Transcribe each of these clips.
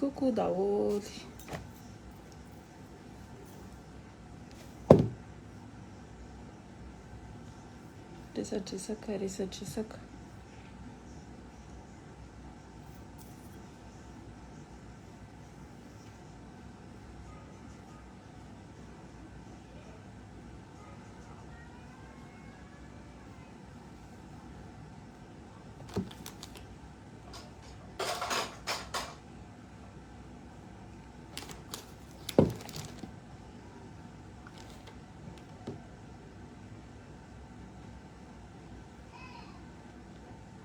Coucou daholo. Resadresaka, resadresaka.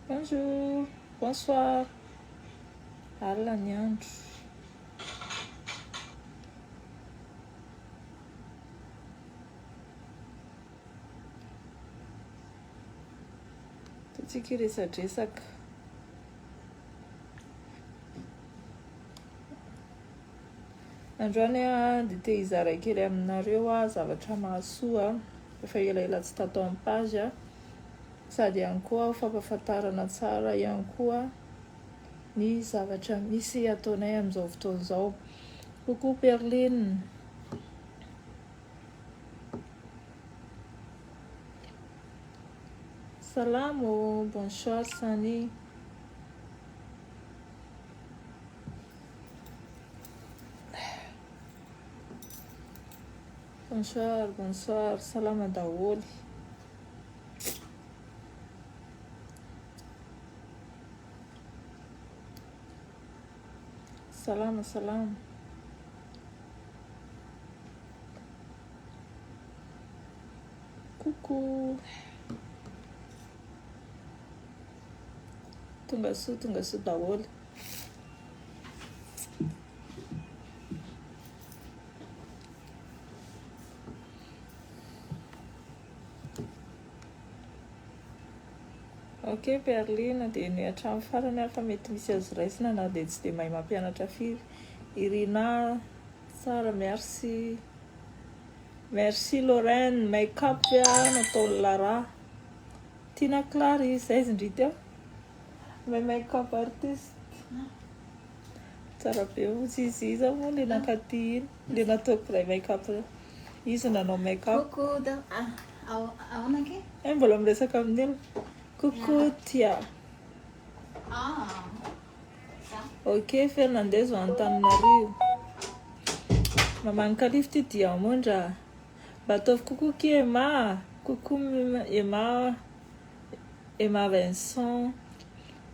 Bonjour, bonsoir. Alina ny andro. Tatsika resadresaka. Androany dia te hizara kely aminareo zavatra mahasoa efa elaela tsy tatao amin'ny page sady ihany koa fampahafantarana tsara ihany koa ny zavatra misy ataonay amin'izao fotoana izao. Coucou Perline. Salamo, bonsoir Sani. Bonsoir, bonsoir, salama daholo. Salama, salama. Coucou. Tonga soa daholo. Ok Perline, dia ny hatramin'ny farany afa mety misy azo raisina na dia tsy dia mahay mampianatra firy. Irina, tsara, merci. Merci Lorraine, make-up nataon'ny Lara. Tina Clary, izay izy ndry teo. Make-up artiste. Tsara be izy iza moa le nankaty iny, le nataoko ilay make-up. Izy nanao make-up. Coucou, ahoana ke? Mbola miresaka amin'ny coucou tia. Ok Fernandez ho Antananarivo. Maman kalifty diamondra. Batov coucou qui Emma. Coucou Emma. Emma Vincent.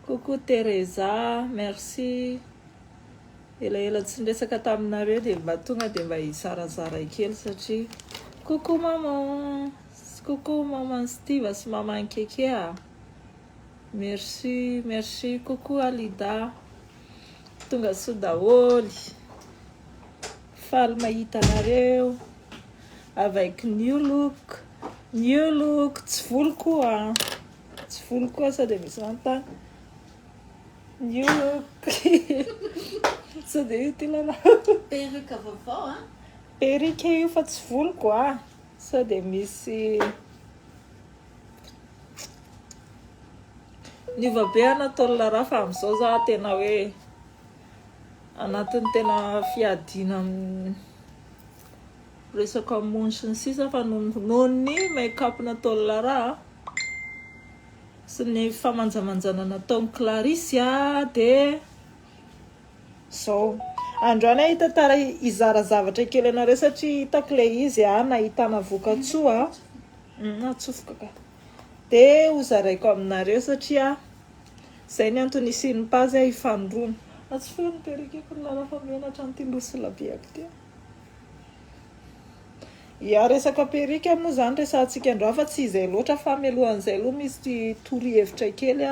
Coucou Teresa, merci. Elaela tsy niresaka taminareo dia mba tonga dia mba hizarazara kely satria. Coucou maman. Coucou maman Steve sy maman Kekea. Merci, merci. Coucou Alida. Tonga soa daholo. Faly mahita anareo. Avec new look. New look. Tsy volo koa. Tsy volo koa sady misy mantana. New look. Sady io ty lala. Perruque vaovao Perruque io fa tsy volo koa. Sady misy niva be nataon'ny Lara fa amin'izao za tena hoe anatin'ny tena fiadiana resaka mony sy ny sisa fa noho ny make-up nataon'ny Lara sy ny famanjamanjana nataon'ny Clarisse dia zao androany hita tara hizara zavatra kely anareo satria hitako le izy nahitana vokatsoa atsofoka ka dia hozaraiko aminareo satria zay ny antony isian'ny pazy hifandrona. Atsofoka ny perruque-ko ny Lara fa menatra ny tilosolabiako ty. Ia resaka perruque moa zany resantsika andro fa tsy izay loatra fa mialohan'izay aloha misy torohevitra kely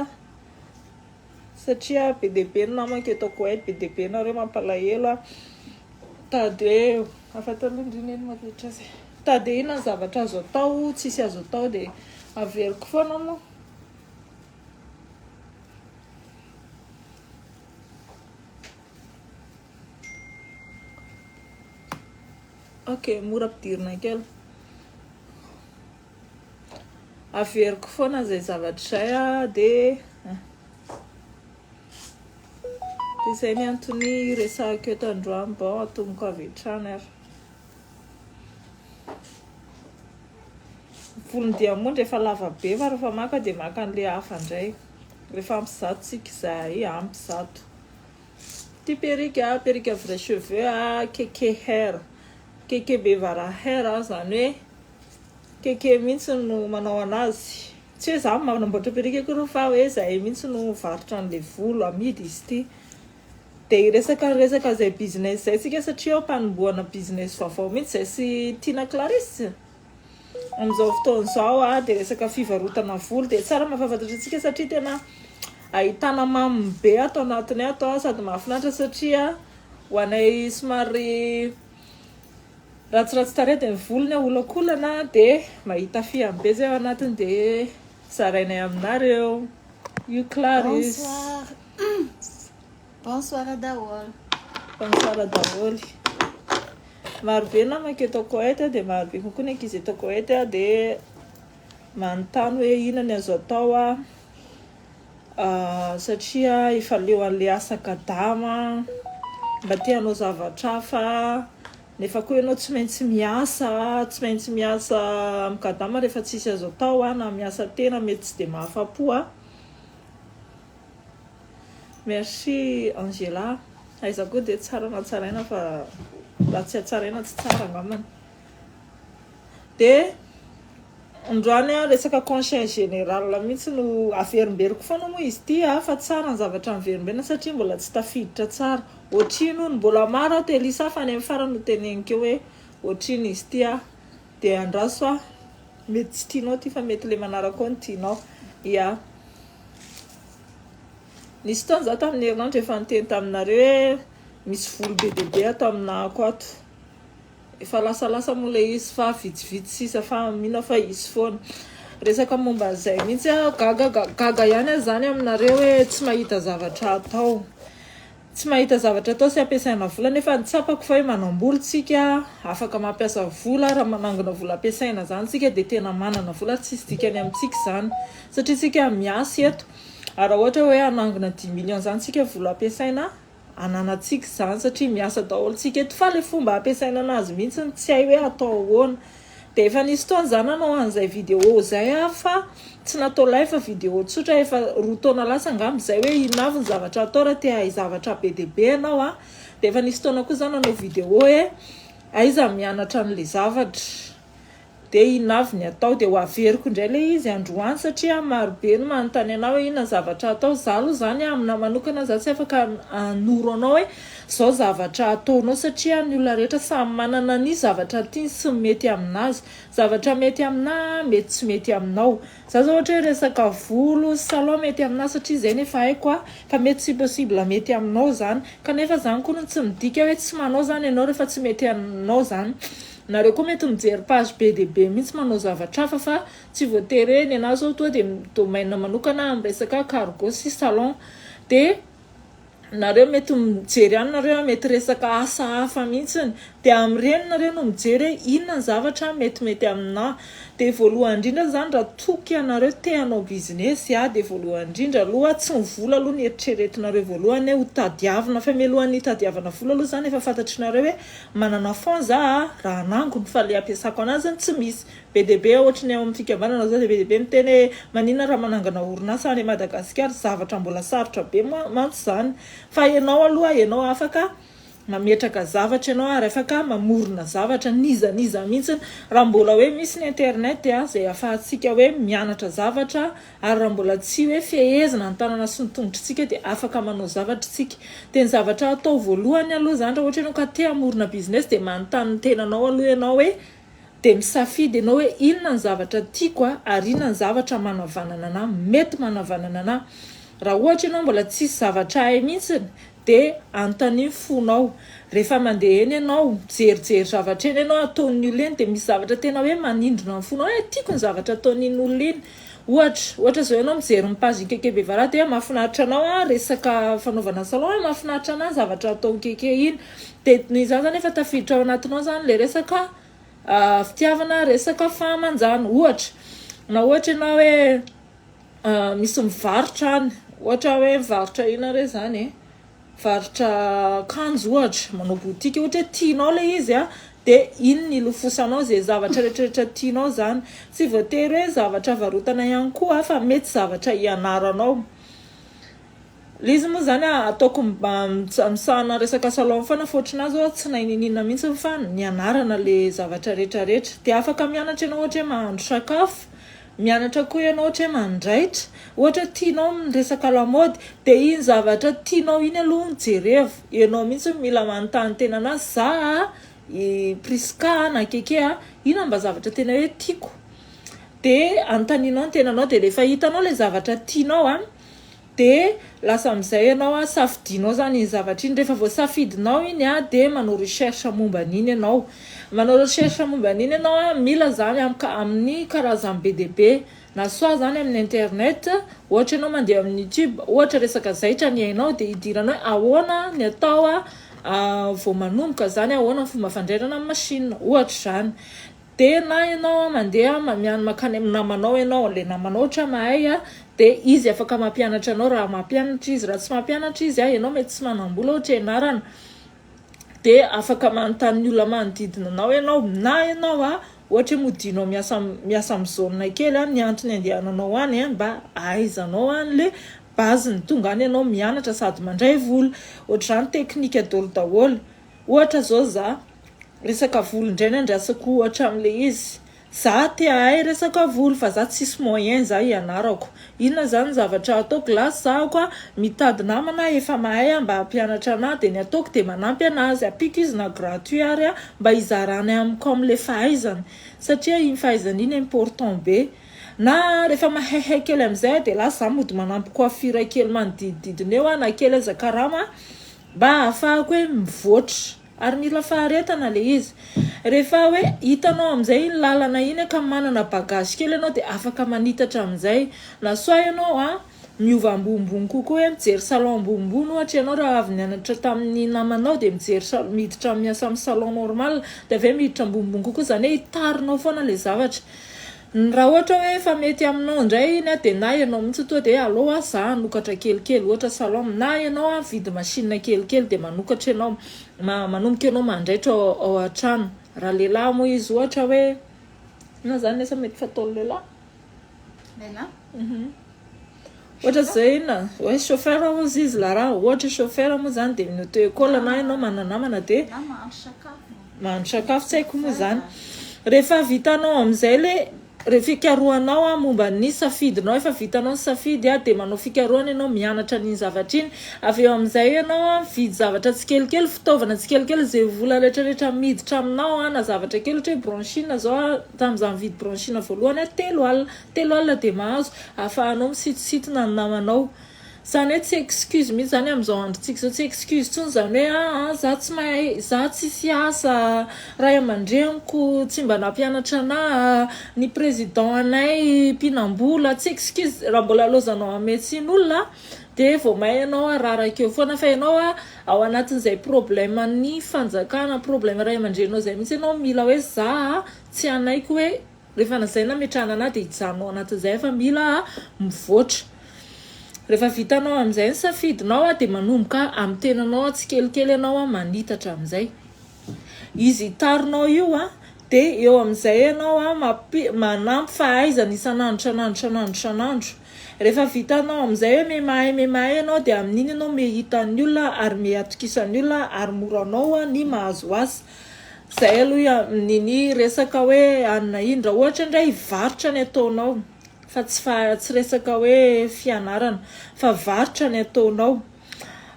satria be dia be ny namako ataoko hoe be dia be nareo mampalahelo tady afataloha indrina eny matetra azy tady ina ny zavatra azo atao tsisy azo atao dia averiko foana moa. Ok, mora ampidirina kely. Averiko foana zay zavatra izay dia Izay ny antony resahako eto androany mba atomoko avy hatrany ary. Volony diamondra efa lava be fa rehefa maka dia maka an'ilay hafa indray. Rehefa ampizato tsika izahay, ampy zato. Ty perruque vrai cheveux keke hair. Keke bevara hair zany hoe keke mihitsy no manao anazy. Tsy hoe zaho manamboatra perruque koa fa hoe zahay mihitsy no varotra an'ilay volo amidy izy ty. Dia resaka izay business izay tsika satria ao mpanomboana business vaovao mihitsy izay sy tiana Clarisse. Amin'izao fotoan'izao dia resaka fivarotana volo dia tsara mahafantatra antsika satria tena ahitana mamy be ato anatiny ato sady mahafinaritra satria ho anay somary ratsiratsy tarehy dia ny volony olakolana dia mahita fiambe zay ao anatiny dia zarainay aminareo. Io Clarisse. Bonsoir daholo. Bonsoir daholo. Marobe namako eto Koeta dia marobe kokoa ny ankizy eto Koeta dia manontany hoe inona ny azo atao satria efa leo an'ilay asa kadama mba tia hanao zavatra hafa nefa koa ianao tsy maintsy miasa amin'ny kadama rehefa tsisy azo atao na miasa tena mety tsy dia mahafa-po. Merci Angela. Aiza koa dia tsara na tsaraina fa raha tsy hatsaraina tsy tsara angambany. Dia androany resaka conseil général mihitsy no averimberiko foana moa izy ty fa tsara ny zavatra miverimberina satria mbola tsy tafiditra tsara. Ohatrino mbola maro te Elisa fa ny amin'ny farany no teneniko hoe ohatrino izy ty dia andraso mety tsy tianao ty fa mety le manaraka ao no tianao. Nisy taona za tamin'ny herinandro efa niteny taminareo hoe misy volo be dia be ato aminako ato. Efa lasalasa moa le izy fa vitsivitsy sisa fa mino fa izy foana. Resaka momba an'izay mihitsy gaga ihany zany aminareo hoe tsy mahita zavatra atao. Tsy mahita zavatra atao sy ampiasaina vola nefa nitsapako fa hoe manam-bolo tsika afaka mampiasa vola raha manangona vola ampiasaina zany tsika dia tena manana vola tsisy dikany amintsika zany satria tsika miasa eto. Raha ohatra hoe anangona 10 millions zany tsika vola ampiasaina ananatsika zany satria miasa daholo tsika eto fa le fomba ampiasaina anazy mihitsy tsy hay hoe atao ahoana. Dia efa nisy taona zany anao an'izay vidéo zay fa tsy natao live vidéo tsotra efa roa taona lasa angamba izay hoe inavy ny zavatra atao raha te hay zavatra be dia be ianao dia efa nisy taona koa zany anao vidéo hoe aiza mianatra an'ilay zavatra dia inavy ny atao dia ho averiko indray le izy androany satria marobe no manontany anao hoe inona zavatra atao. Za aloha zany amina manokana za tsy afaka anoro anao hoe zao zavatra ataonao satria ny olona rehetra samy manana ny zavatra tiany sy mety aminazy. Zavatra mety amina mety tsy mety aminao. Za zao ohatra hoe resaka volo salon mety amina satria izay nefa haiko fa mety tsy possible mety aminao zany kanefa zany koa no tsy midika hoe tsy manao zany ianao rehefa tsy mety aminao zany. Nareo koa mety mijery page be dia be mihitsy manao zavatra hafa fa tsy voatery ny anazy zao toa dia domaine manokana amin'ny resaka cargo sy salon dia nareo mety mijery ihany nareo mety resaka asa hafa mihitsy dia amin'ireny nareo no mijery hoe inona ny zavatra mety amina. Dia voalohany indrindra zany raha toky ianareo te hanao business dia voalohany indrindra aloha tsy ny vola aloha ny eritreretinareo voalohany ho tadiavina fa mialohan'ny tadiavana vola aloha zany efa fantatrinareo hoe manana fond za raha anangony fa le ampiasako anazy tsy misy be dia be ohatra ny amin'ny fikambanana zao dia be dia be miteny hoe maninona raha manangana orinasa any Madagasikara zavatra mbola sarotra be mantsy zany fa ianao aloha ianao afaka mametraka zavatra ianao ary afaka mamorona zavatra niza mihitsy raha mbola hoe misy ny internet izay ahafahantsika hoe mianatra zavatra ary raha mbola tsy hoe fehezina ny tanana sy ny tongotritsika dia afaka manao zavatra tsika. Dia ny zavatra atao voalohany aloha zany raha ohatra ianao ka te hamorona business dia manontany ny tenanao aloha ianao hoe dia misafidy ianao hoe inona ny zavatra tiako ary inona ny zavatra manavanana anahy mety manavanana anahy. Raha ohatra ianao mbola tsisy zavatra hay mihitsy dia anontany fonao rehefa mandeha eny ianao jerijery zavatra eny ianao ataon'ny olona eny dia misy zavatra tena hoe manindrona ny fonao hoe tiako ny zavatra ataon'ny olona eny. Ohatra zao ianao mijery ny page keke bevara dia mahafinaritra anao resaka fanaovana salon mahafinaritra anahy zavatra atao keke iny dia ny zany zany efa tafiditra ao anatinao zany le resaka fitiavana resaka fahamanjana. Ohatra ianao hoe misy mivarotra any ohatra hoe mivarotra ina re zany varotra kanjo ohatra manao boutique ohatra tianao le izy de iny ny lofosanao zay zavatra rehetrarehetra tianao zany tsy voatery hoe zavatra varotana ihany koa fa mety zavatra ianaranao le izy moa zany ataoko misahana resaka salon foana fotrinazy tsy nahininina mihitsy fa nianarana le zavatra rehetrarehetra de afaka mianatra ianao ohatra hoe mahandro sakafo mianatra koa ianao ohatra hoe mandraitra ohatra tianao resaka lamaody de iny zavatra tianao iny aloha jerevo ianao mihitsy mila manontany tena anazy za priska na keke ina mba zavatra tena hoe tiako de antaninao ny tenanao de rehefa hitanao le zavatra tianao de lasa amizay ianao safidinao zany zavatra iny rehefa voasafidinao iny de manao recherche momba an'iny ianao manao recherche momba an'iny ianao mila zany amin'ny karazany be dia be na soit zany amin'ny internet ohatra ianao mandeha amin'ny YouTube ohatra resaka zaitra ny hainao de hidiranao ahoana ny atao vao manomboka zany ahoana ny fomba fandraisana amin'ny machine ohatra zany de na ianao mandeha makany amin'ny namanao ianao le namanao ohatra mahay de izy afaka mampianatra anao raha mampianatra izy raha tsy mampianatra izy ianao mety tsy manambola ohatra ianarana de afaka manontany olona manodidina anao ianao na ianao ohatra modinao miasa amin'ny zone kely ny antony andehananao any mba ahaizanao an'le base-ny tonga any ianao mianatra sady mandray vola ohatra zany teknika daholo daholo ohatra zao za resaka volo indray andrasako ohatra amin'le izy za te ahay resaka volo fa za tsisy moyen za ianarako inona zany zavatra ataoko lasy zahako mitady namana efa mahay mba hampianatra anahy de ny ataoko de manampy anazy apiko izy na gratuit ary mba hizarany amiko am'le fahaizany satria iny fahaizany iny important be na rehefa mahaihay kely amizay de lasa za mody manampy coiffure kely manodidididina eo na kely aza karama mba ahafahako hoe mivoatra ary mila faharetana le izy rehefa hoe hitanao amizay iny lalana iny ka manana bagage kely ianao de afaka manitatra amizay na soit ianao miova ambonimbony kokoa hoe mijery salon ambonimbony ohatra ianao raha avy nianatra tamin'ny namanao de mijery miditra miasa amin'ny salon normal de avy miditra ambonimbony kokoa zany hoe hitarinao foana le zavatra raha ohatra hoe efa mety aminao indray iny de na ianao mihitsy toa de aloha za hanokatra kelikely ohatra salon na ianao vidy machine kelikely de manokatra ianao manomboka ianao mandraitra ao an-trano raha lehilahy moa izy ohatra hoe na zany asa mety fatao lehilahy ohatra zay ina hoe chauffeur moa izy la raha ohatra chauffeur moa zany de minauto école na ianao mananamana de mahandro sakafo tsy haiko moa zany rehefa vitanao amizay le fikaroanao momba ny safidinao efa vitanao ny safidy de manao fikaroana ianao mianatra ny zavatra iny avy eo amizay ianao vidy zavatra tsikelikely fitaovana tsikelikely zay vola rehetrarehetra miditra aminao na zavatra kely ohatra hoe branchine zao tam'izany vidy branchine voalohany 3 alina de mahazo ahafahanao misitositona ny namanao zany hoe tsy excuse mihitsy zany am'izao androntsika zao tsy excuse tsony zany hoe za tsy mahay za tsisy asa ray aman-dreniko tsy mba nampianatra na ny président anay mpinambola tsy excuse raha mbola lozanao amin'ny médecine olona de vao mahay ianao rarakeo foana fa ianao ao anatin'izay problème ny fanjakana problème ray aman-drenao zay mihitsy ianao mila hoe za tsy anaiko hoe rehefa nazaina metrahana anahy de hijanao anatin'izay fa mila mivoatra rehefa vitanao amizay ny safidinao de manomboka amin'ny tenanao tsikelikely ianao manitatra amizay izy hitarinao io de eo amizay ianao manampy fahaizana isanandro rehefa vitanao amizay hoe memahay ianao de amin'iny ianao mehitan'ny olona ary mehatokisany olona ary moranao ny mahazo azy zay aloha amin'iny resaka hoe anina iny raha ohatra indray varotra ny ataonao fa tsy resaka hoe fianarana fa varotra ny ataonao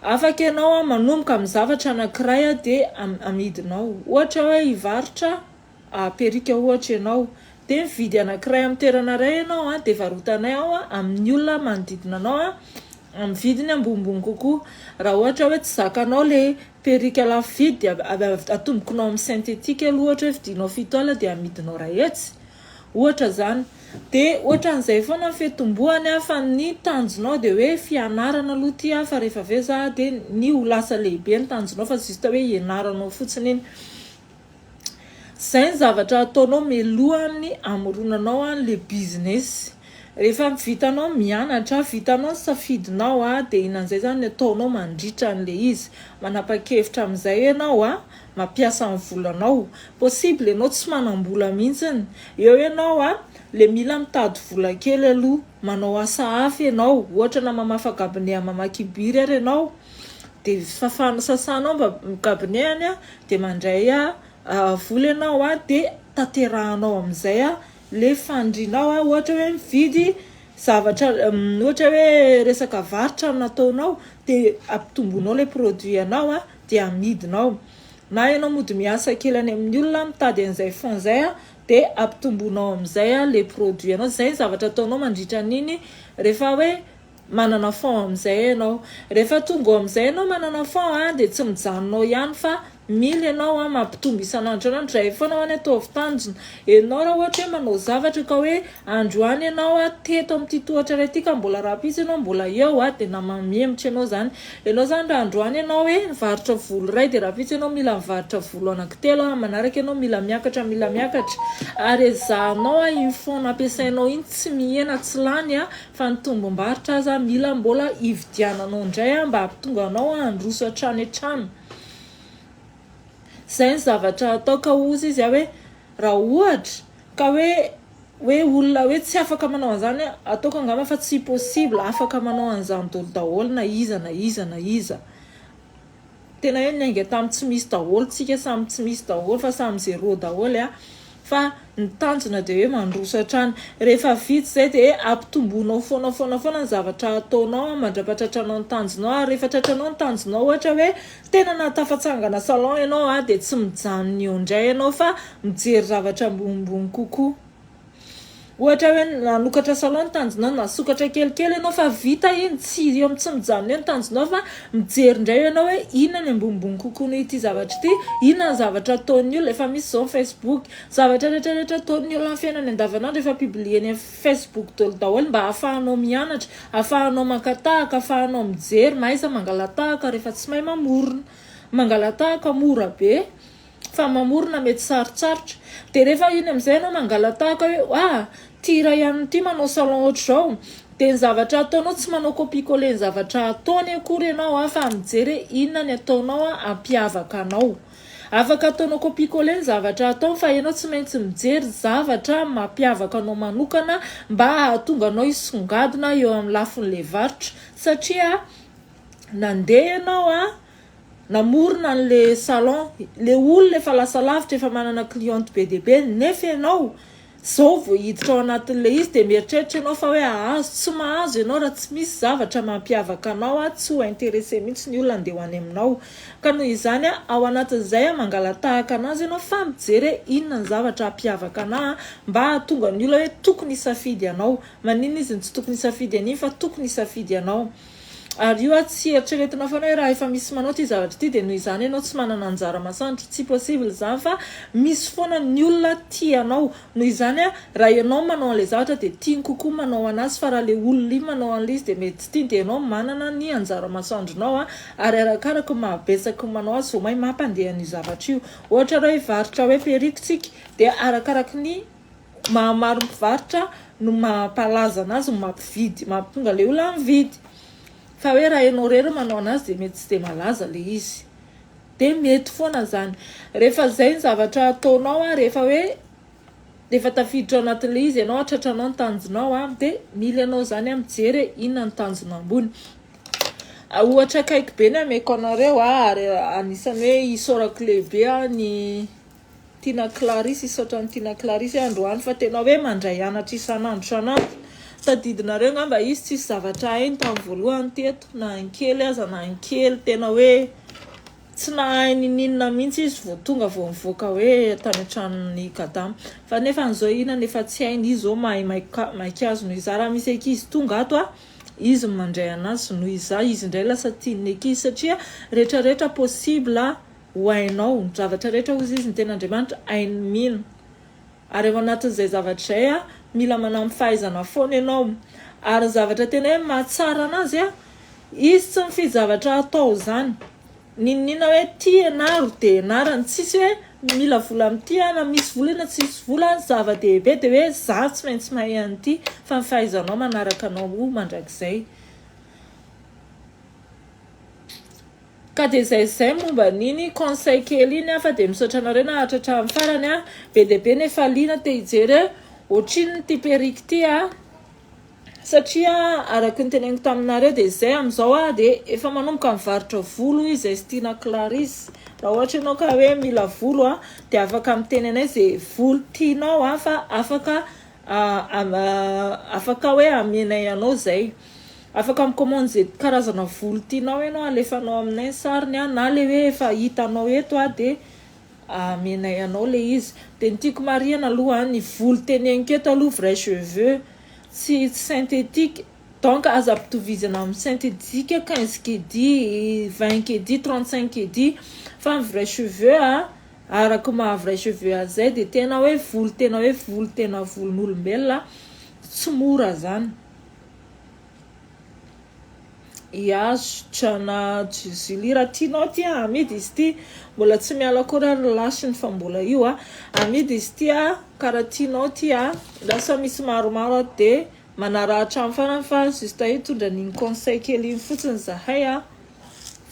afaka ianao manomboka amin'ny zavatra anankiray de amidinao ohatra hoe hivarotra perika ohatra ianao de mividy anankiray amin'ny toerana iray ianao de varotanay ao amin'ny olona manodidina anao amin'ny vidiny ambonimbony kokoa raha ohatra hoe tsy zakanao le perika lafo vidy atombokinao amin'ny synthétique aloha ohatra hoe vidinao 7 alina de amidinao rahetsy ohatra zany de ohatra an'izay foana fetombohany fa ny tanjonao de hoe fianarana aloha ty fa rehefa veza de ny ho lasa lehibe ny tanjonao fa juste hoe ianaranao fotsiny iny zay ny zavatra ataonao mialohan'ny amoronanao le business rehefa vitanao mianatra vitanao safidinao dia inan'izay zany ataonao mandritra an'le izy manapa-kevitra amin'izay ianao mampiasa amin'ny volanao possible ianao tsy manam-bola mihitsiny eo ianao le mila mitady vola kely aloha manao asa hafa ianao ohatra na mamafa gabine mamaky biry ary ianao dia fafana sasanao mba gabinehany dia mandray vola ianao dia taterahanao amin'izay le fandrinao ohatra hoe mividy zavatra ohatra hoe resaka varotra nataonao dia ampitomboinao le produit anao dia amidinao na ianao mody miasa kely any amin'ny olona mitady an'izay fonzay dia ampitomboinao amin'izay le produit anao zay zavatra ataonao mandritra n'iny rehefa hoe manana fond amin'izay ianao rehefa tonga amin'izay ianao manana fond dia tsy mijanonao ihany fa mila ianao mampitombo isan'andro raha efanao any ataovy tanjona ianao raha ohatra hoe manao zavatra ka hoe androany ianao teto amin'ity tohatra iray ity ka mbola rapitsy ianao mbola eo dia namamemitra ianao zany raha androany ianao hoe mivarotra volo iray dia rapitsy ianao mila mivarotra volo anankitelo manaraka ianao mila miakatra ary ezahanao iny fond nampiasainao iny tsy mihena tsy lany fa ny tombom-barotra aza mila mbola hividiananao indray mba hampitonga anao handroso hatrany hatrany zay ny zavatra atao ka ozy izy hoe raha ohatra ka hoe olona hoe tsy afaka manao an'izany ataoko angamba fa tsy possible afaka manao an'izany daholo na iza tena hoe nainga tamin'ny tsy misy daholo tsika samy tsy misy daholo fa samy zéro daholo fa ny tanjona dia hoe mandroso hatrany rehefa vitsy zay dia ampitomboinao foana ny zavatra ataonao mandrapatratranao ny tanjonao rehefa tratranao ny tanjonao ohatra hoe tena natafatsangana salon ianao dia tsy mijanona eo indray ianao fa mijery zavatra ambonimbony kokoa ohatra hoe nanokatra salon ny tanjonao nasokatra kelikely ianao fa vita iny tsy eo tsy mijanona eo ny tanjonao fa mijery indray ianao hoe inona ny ambonimbony kokoa no ity zavatra ity inona ny zavatra ataon'ny olona efa misy zao Facebook zavatra rehetrarehetra ataon'ny olona amin'ny fiainany andavanandro efa piblieny amin'ny Facebook daholo mba ahafahanao mianatra ahafahanao makatahaka ahafahanao mijery mahaiza mangalatahaka rehefa tsy mahay mamorona mangalatahaka mora be fa mamorona mety sarotsarotra dia rehefa iny amin'izay ianao mangalatahaka hoe tira ihany ity manao salon ohatr' zao dia ny zavatra ataonao tsy manao copie-coller ny zavatra ataony akory ianao fa mijery inona ny ataonao ampiavaka anao afaka ataonao copie-coller ny zavatra atao fa ianao tsy maintsy mijery zavatra mampiavaka anao manokana mba hahatonga anao isongadina eo amin'ny lafin'le varotra satria nandeha ianao namorona an'le salon le olona efa lasa lavitra efa manana cliente be dia be nefa ianao zao vao hiditra ao anatin'le izy dia mieritreritra ianao fa hoe ahazo tsy mahazo ianao raha tsy misy zavatra mampiavaka anao tsy ho intéressé mihitsy ny olona andeha ho any aminao ka noho izany ao anatin'izay mangalatahaka anazy ianao fa mijery inona ny zavatra hampiavaka anahy mba hahatonga ny olona hoe tokony hisafidy anao maninona izy ny tsy tokony hisafidy an'iny fa tokony hisafidy anao ary io tsy eritreretina foana hoe raha efa misy manao ty zavatra ty dia noho izany ianao tsy manana anjara masantra tsy possible zany fa misy foana ny olona tianao noho izany raha ianao manao an'ilay zavatra dia tiany kokoa manao anazy fa raha le olona iny manao an'ilay izy dia mety tsy tiany dia ianao manana ny anjara masandronao ary arakaraka mahabetsaka manao azy vao mahay mampandeha ny zavatra io ohatra raha hoe varotra hoe perikitsika dia arakaraka ny mahamaro mivarotra no mampalaza anazy no mampividy mampitonga le olona mividy fa hoe raha ianao rery manao anazy dia mety tsy dia malaza le izy dia mety foana zany rehefa zay ny zavatra ataonao rehefa hoe rehefa tafiditra ao anatin'le izy ianao atratranao ny tanjonao dia mila ianao zany mijery inona ny tanjona ambony ohatra kaiky be ny ameko anareo ary anisany hoe isaorako lehibe ny tiana Clarisse isaotran'ny tiana Clarisse androany fa tena hoe mandray anatra isan'andro tadidinareo ngamba izy tsisy zavatra hainy tamin'ny voalohany teto na ankely aza na ankely tena hoe tsy nahainy ninona mihitsy izy vao tonga vao mivoaka hoe tany an-tranon'ny kadama fa nefa an'izao ina nefa tsy hainy izy zao mahay maikazo noho iza raha misy ankizy tonga ato izy mandray anazy noho iza izy indray lasa tian'ny ankizy satria rehetrarehetra possible ho hainao ny zavatra rehetra ozy izy ny tena Andriamanitra hainy mino ary ao anatin'izay zavatra zay mila manampy fahaizana foana ianao ary zavatra tena hoe mahatsara anazy izy tsy mifidy zavatra atao zany ninina hoe tia ianaro dia ianarany tsisy hoe mila vola amin'ity na misy vola na tsisy vola zava-dehibe dia hoe za tsy maintsy mahay an'ity fa ny fahaizanao manaraka anao mandrakizay. Ka dia izay momba niny conseil kely iny fa dia misaotra anareo na hatratra amin'ny farany be dia be nefa liana te hijery ohatriny ty perika ty satria araka ny teneniko taminareo dia izay amin'izao dia efa manomboka mivarotra volo izay sy tiana Clarisse. Raha ohatra ianao ka hoe mila volo dia afaka miteny anay izay volo tianao fa afaka hoe amenay anao zay. Afaka mikomandy izay karazana volo tianao ianao alefanao aminay sariny na le hoe efa hitanao eto dia amenay anao le izy. Dia ny tiako marihana aloha ny volo teneniko eto aloha vrai cheveux tsy synthétique. Donc aza ampitovizana amin'ny synthétique 15 kd 20 kd 35 kd fa ny vrai cheveux araka maha vrai cheveux azay dia tena hoe volo tena volon'olombelona tsy mora zany. Trana Julie raha tianao ty amidy izy ty mbola tsy miala akory lasiny fa mbola io amidy izy ty karaha tianao ty lasa misy maromaro dia manarahatra amin'ny farany fa juste hitondra ny conseil kely iny fotsiny zahay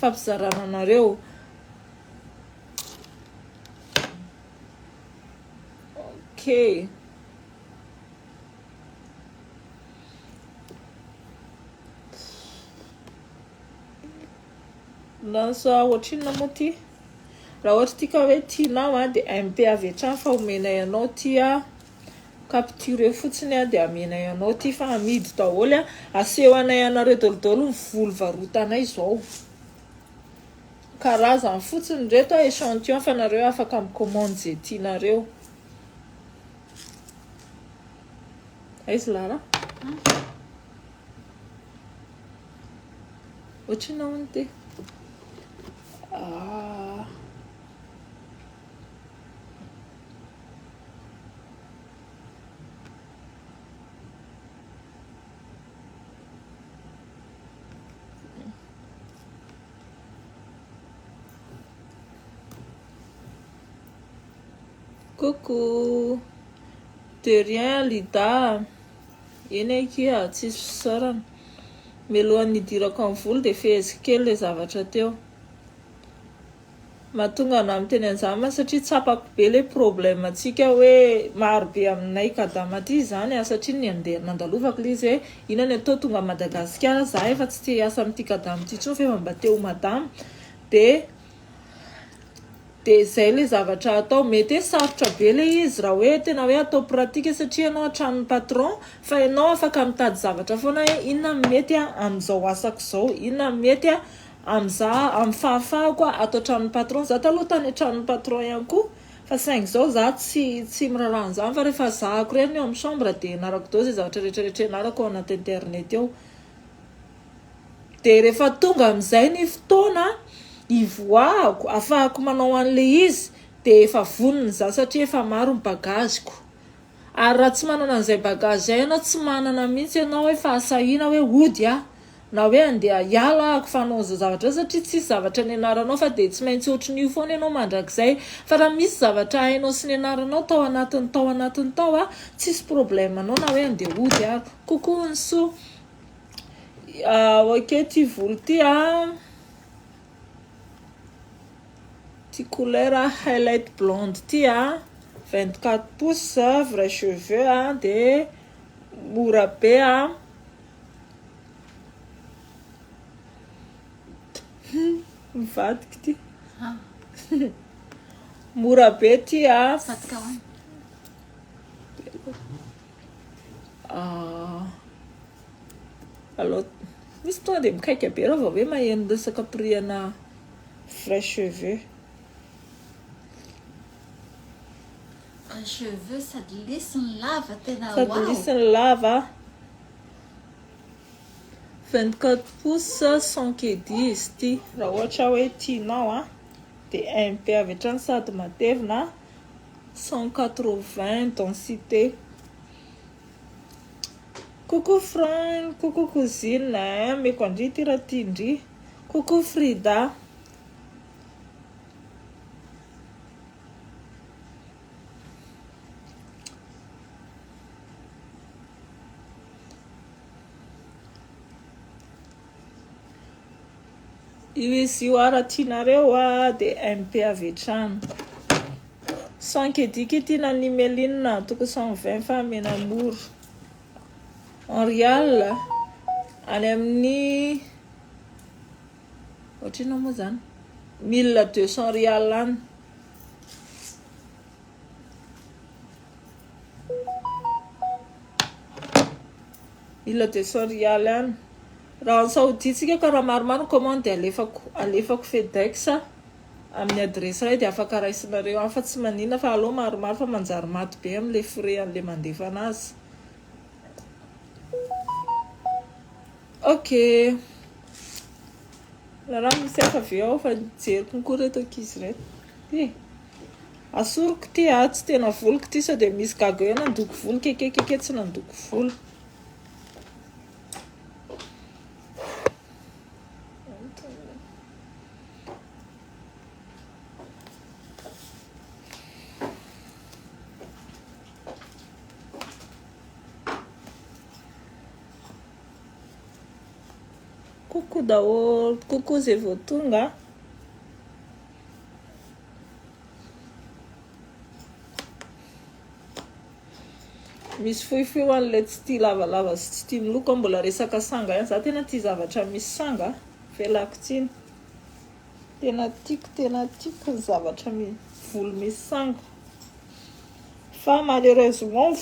fampizarana anareo. Okay. Lasa ohatrinona moa ty raha ohatra ty ka hoe tianao dia MP avy hatrany fa omenay anao ty capture fotsiny dia amenay anao ty fa amidy daholo aseho anay anareo dolodolo ny volo varotanay zao karazany fotsiny reto échantillon fa nareo afaka mikomandy zay tianareo. Aiza Lara? Ohatrinona hono ty? Coucou. De rien Lida. Eny kia tsisy fisarana. Melohan'ny idirako amin'ny volo dia fehezika kely le zavatra teo. Mahatonga ana amin'ny teny an'izany satria tsapako be le problème antsika hoe marobe aminay kadamaty zany satria ny andeha nandalovako le izy hoe ina ny atao tonga Madagasikara za efa tsy te hiasa amin'ity kadamaty intsony fa efa mba teo madama dia izay le zavatra atao mety sarotra be le izy raha hoe tena hoe atao pratika satria ianao antranon'ny patron fa ianao afaka mitady zavatra foana hoe inona mety amin'izao asako izao, inona mety amin'izah amin'ny fahafahako atao tranon'ny patron. Za taloha tany antranon'ny patron ihany koa fa saingy izao za tsy miraharaha an'izany fa rehefa zahako reny eo amin'ny chambre dia narako dao izay zavatra rehetrarehetra narako ao anaty internet eo dia rehefa tonga amin'izay ny fotoana ivoahako afahako manao an'le izy dia efa vonony za satria efa maro ny bagaziko. Ary raha tsy manana an'izay bagazy ianao tsy manana mihitsy ianao hoe fahasahiana hoe hody na hoe andeha hiala fanao zao zavatra satria tsisy zavatra nianaranao fa dia tsy maintsy ohatrin'io foana ianao mandrakizay fa raha misy zavatra hainao sy nianaranao tao anatiny tao tsisy problème anao na hoe andeha hody Coucou Nso. Ok ty volo ty ty couleur highlight blonde ty 24 pouces vrai cheveux dia mora be mivadika ty mora be ty alors misy tonga dia mikaika be raha vao hoe maheno resaka prix-ana vrai cheveux. Cheveux sady lisiny lava tena sady lisiny lava 24 pouces 100 kg izy ty raha ohatra hoe tianao dia MP avy hatrany sady matevina 180 densité. Coucou Franck, coucou cousine, meko andry ty raha ty indry. Coucou Frida. io izy io ara tianareo dia MP avy hatrany 100 kediky tiana nimelinina toko 120 fa mena moro en rial any amin'ny ohatrina moa zany 1200 rial any il 200 rial any raha ny saoditsika ka raha maromaro commande dia alefako FedEx amin'ny adresse iray dia afaka raisinareo any fa tsy manina fa aleo maromaro fa manjary maty be amin'ilay frais an'ilay mandefa anazy. Ok raha misy hafa avy ao fa jeriko koa reto ankizy reto asoriko ty tsy tena voloko ty sao dia misy gaga eo nandoko volo kekekeke tsy nandoko volo. Coucou daholo, coucou zay vao tonga. Misy fohifohy ho an'ilay tsy tia lavalava sy tsy tia miloko mbola resaka sanga ihany. Za tena tia zavatra misy sanga velako tsiny. Tena tiako ny zavatra volo misy sanga. Fa malheureusement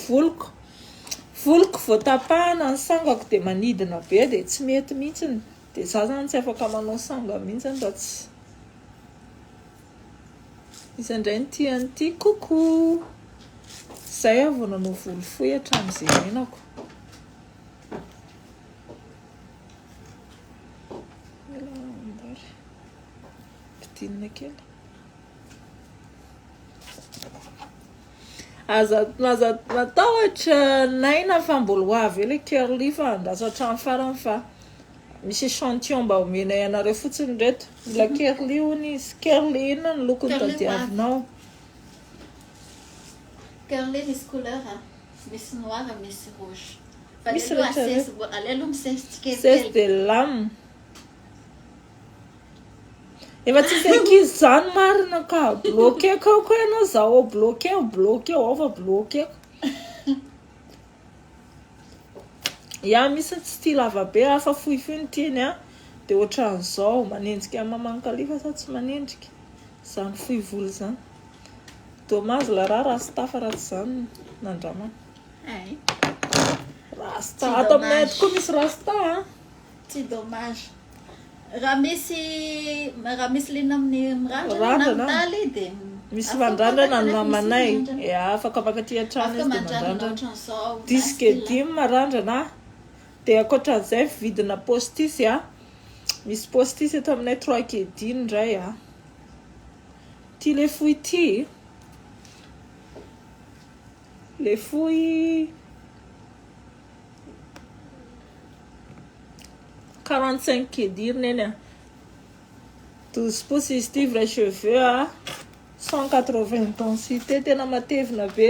voloko vao tapahana ny sangako dia manidina be dia tsy mety mihitsy. Dia za zany tsy afaka manao sanga mihitsy raha tsy izy indray ny tiany ity coucou. Zay avy nanao volo fohy hatramin'izay menako. Pidinina kely. Matahotra naina fa mbola ho avy ilay curly fa andraso hatramin'ny farany fa misy échantillon mba omenay anareo fotsiny reto. Mbola curly hony izy. Curly inona ny lokony tadiavinao? Curly misy couleur misy noir misy rouge. Misy rehetra aloha misesitsika c'est de l'âme. Efa tsisy ankizy zany marina ka bloqueko koa ianao zaho bloqueo ao fa bloqueko. Ya misy tsy tia lava be fa fohifohy ny tiany dia ohatran'izao manendrika mamankalifa sa tsy manendrika zany fohy volo zany. Dommage la rasta fa raha tsy zany nandramana. Rasta ato aminay koa misy rasta tsy dommage. Raha misy lena amin'ny mirandrana dia misy mandrandrana ny mamanay afaka makaty hatrany izy dia mandrandrana disque dimy marandrana dia ankoatran'izay vidina postisy misy postisy eto aminay 3 kediny indray ty le fohy ty le fohy 45 kediny eny 12 pouces izy ty vrai cheveux 180 densité tena matevina be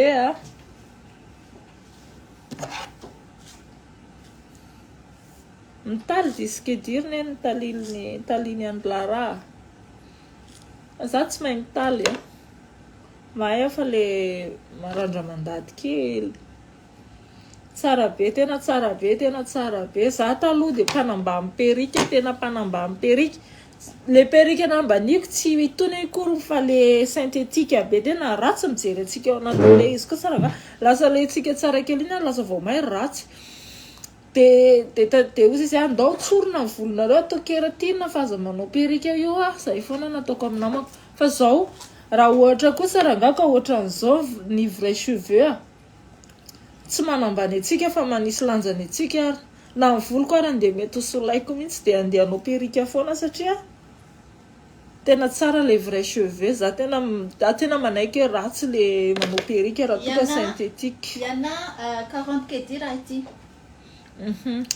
mitaly disque dur eny taliny andlara za tsy mahay mitaly mahay fa le marandra mandady kely tsara be tena tsara be za taloha dia mpanambamy perika tena mpanambamy perika le perika nambaniko tsy itony akory fa le synthétique be tena ratsy mijery antsika ao anatin'le izy koa tsara lasa le tsika tsara kely iny lasa vao may ratsy dia ozy izy andao tsorona ny volonareo atao keratina fa aza manao perika io zay foana nataoko amin'ny namako fa zao raha ohatra koa tsara ngaka ohatran'izao ny vrai cheveux tsy manambany atsika fa manisy lanjany atsika ary na ny voloko ary andeha mety ho solaiko mihitsy dia andeha hanao perika foana satria tena tsara le vrai cheveux za tena manaiky hoe ratsy le manao perika raha toka synthétique. Yana 40 kg raha ity.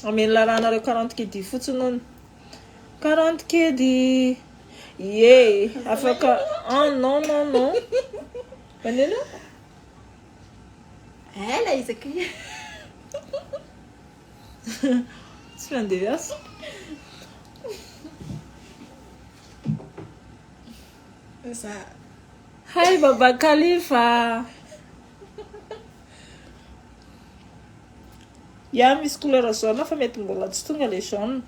Ameny laranareo 40 kg fotsiny nono 40 kg ye afaka non maneno ela izaka tsy mandeha asa Hi Baba Khalifa. Ya misy couleur jaune fa mety mbola tsy tonga le jaune.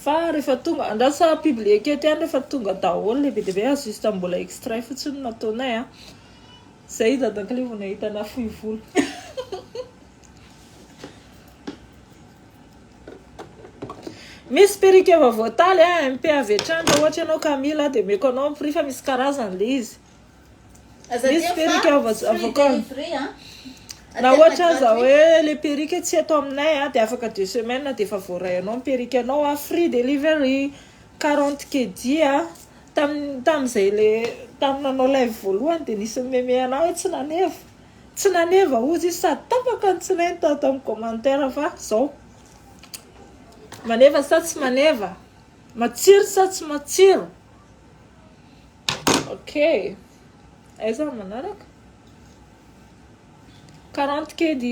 Fa rehefa tonga andrasa publier aketo ihany rehefa tonga daholo le be dia be azo juste mbola extrait fotsiny nataonay a. Zay dadan'Kalifa vao nahitana fohy volo. Misy perruque efa voataly MP avy hatrany raha ohatra ianao Camila dia meko anao prix fa misy karazany le izy. Misy perruque avokany. Na ohatra aza hoe le perruque tsy atao aminay a dia afaka 2 semaines dia efa voaray anao perruque anao a free delivery 40 kg a. Tam'izay le taminanao live voalohany dia nisy meme anao hoe tsy naneva ozy sady tapaka ny tsinainy tao tamin'ny commentaire fa zao maneva sa tsy maneva, matsiro sa tsy matsiro. Ok, aiza manaraka 40 kg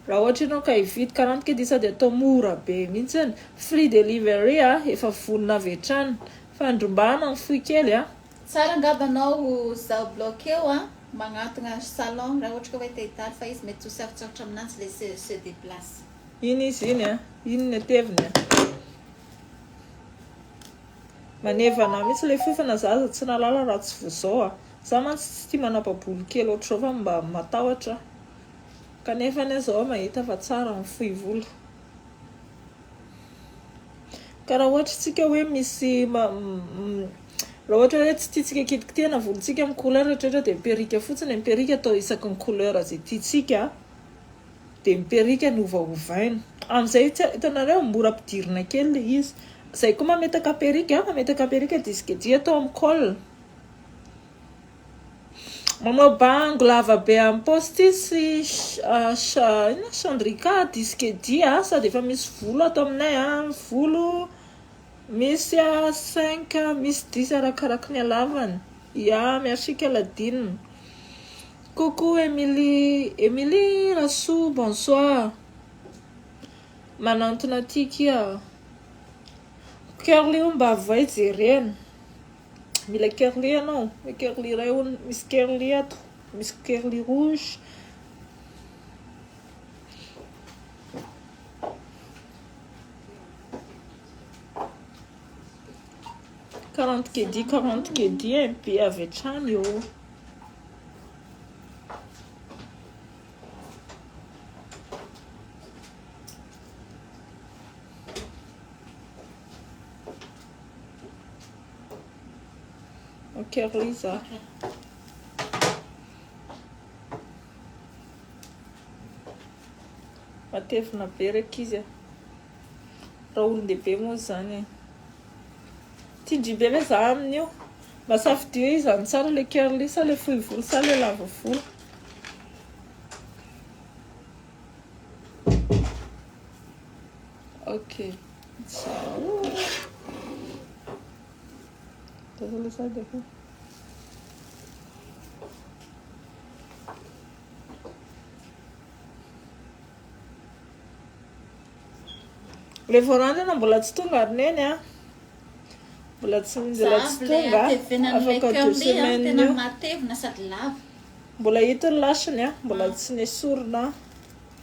raha ohatra ianao ka hividy 40 kg sady atao mora be mihitsy free delivery a efa vonona avy hatrany fa andrombahana ny fohy kely a. Tsara angabanao zao bloqué a magnatona salon raha ohatra ka hoe te-hidaly fa izy mety ho sarotsarotra aminanjy le se déplace. Iny izy iny a, iny ny ateviny a. Manevana mihitsy le fohy fa na zaza tsy nalala raha tsy vo zao a. Za mantsy tsy tia manapa-bolo kely ohatr'izao fa mba matahotra. Kanefa ny zao mahita fa tsara ny fohy volo. Ka raha ohatra tsika hoe misy raha ohatra hoe tsy tiantsika kitikitihana volontsika amin'ny couleur rehetrarehetra dia perruque fotsiny ny perruque atao isaky ny couleur izay tiantsika dia ny perruque no ovaovaina. Amin'izay hitanareo mora ampidirina kely le izy. Zay koa mametaka perruque disque atao amin'ny col. Manao bango lava be amin'ny poste sy chandrika disque sady efa misy volo atao aminay a, volo misy 5 misy 10 arakaraka ny halavany. Ya, merci Caladine. Coucou Emily Rassou, bonsoir. Manantona tika curly mba vai jerena. Mila curly ianao, curly iray misy curly ato, misy curly rouge. Quarante kg MP avy hatrany io. Curly za. Matevina be raiky izy a. Raha olon-dehibe moa zany. Tiandry be za amin'io. Mba safidio izy any tsara le curly sa le fohy volo sa le lava volo. Ok. Ciao. Désolé ça défaut. Le farany na mbola tsy tonga ary neny a. Mbola tsy tonga. Afaka 2 semaines tena matevina sady lava. Mbola hita ny lasiny a, mbola tsy nesorina.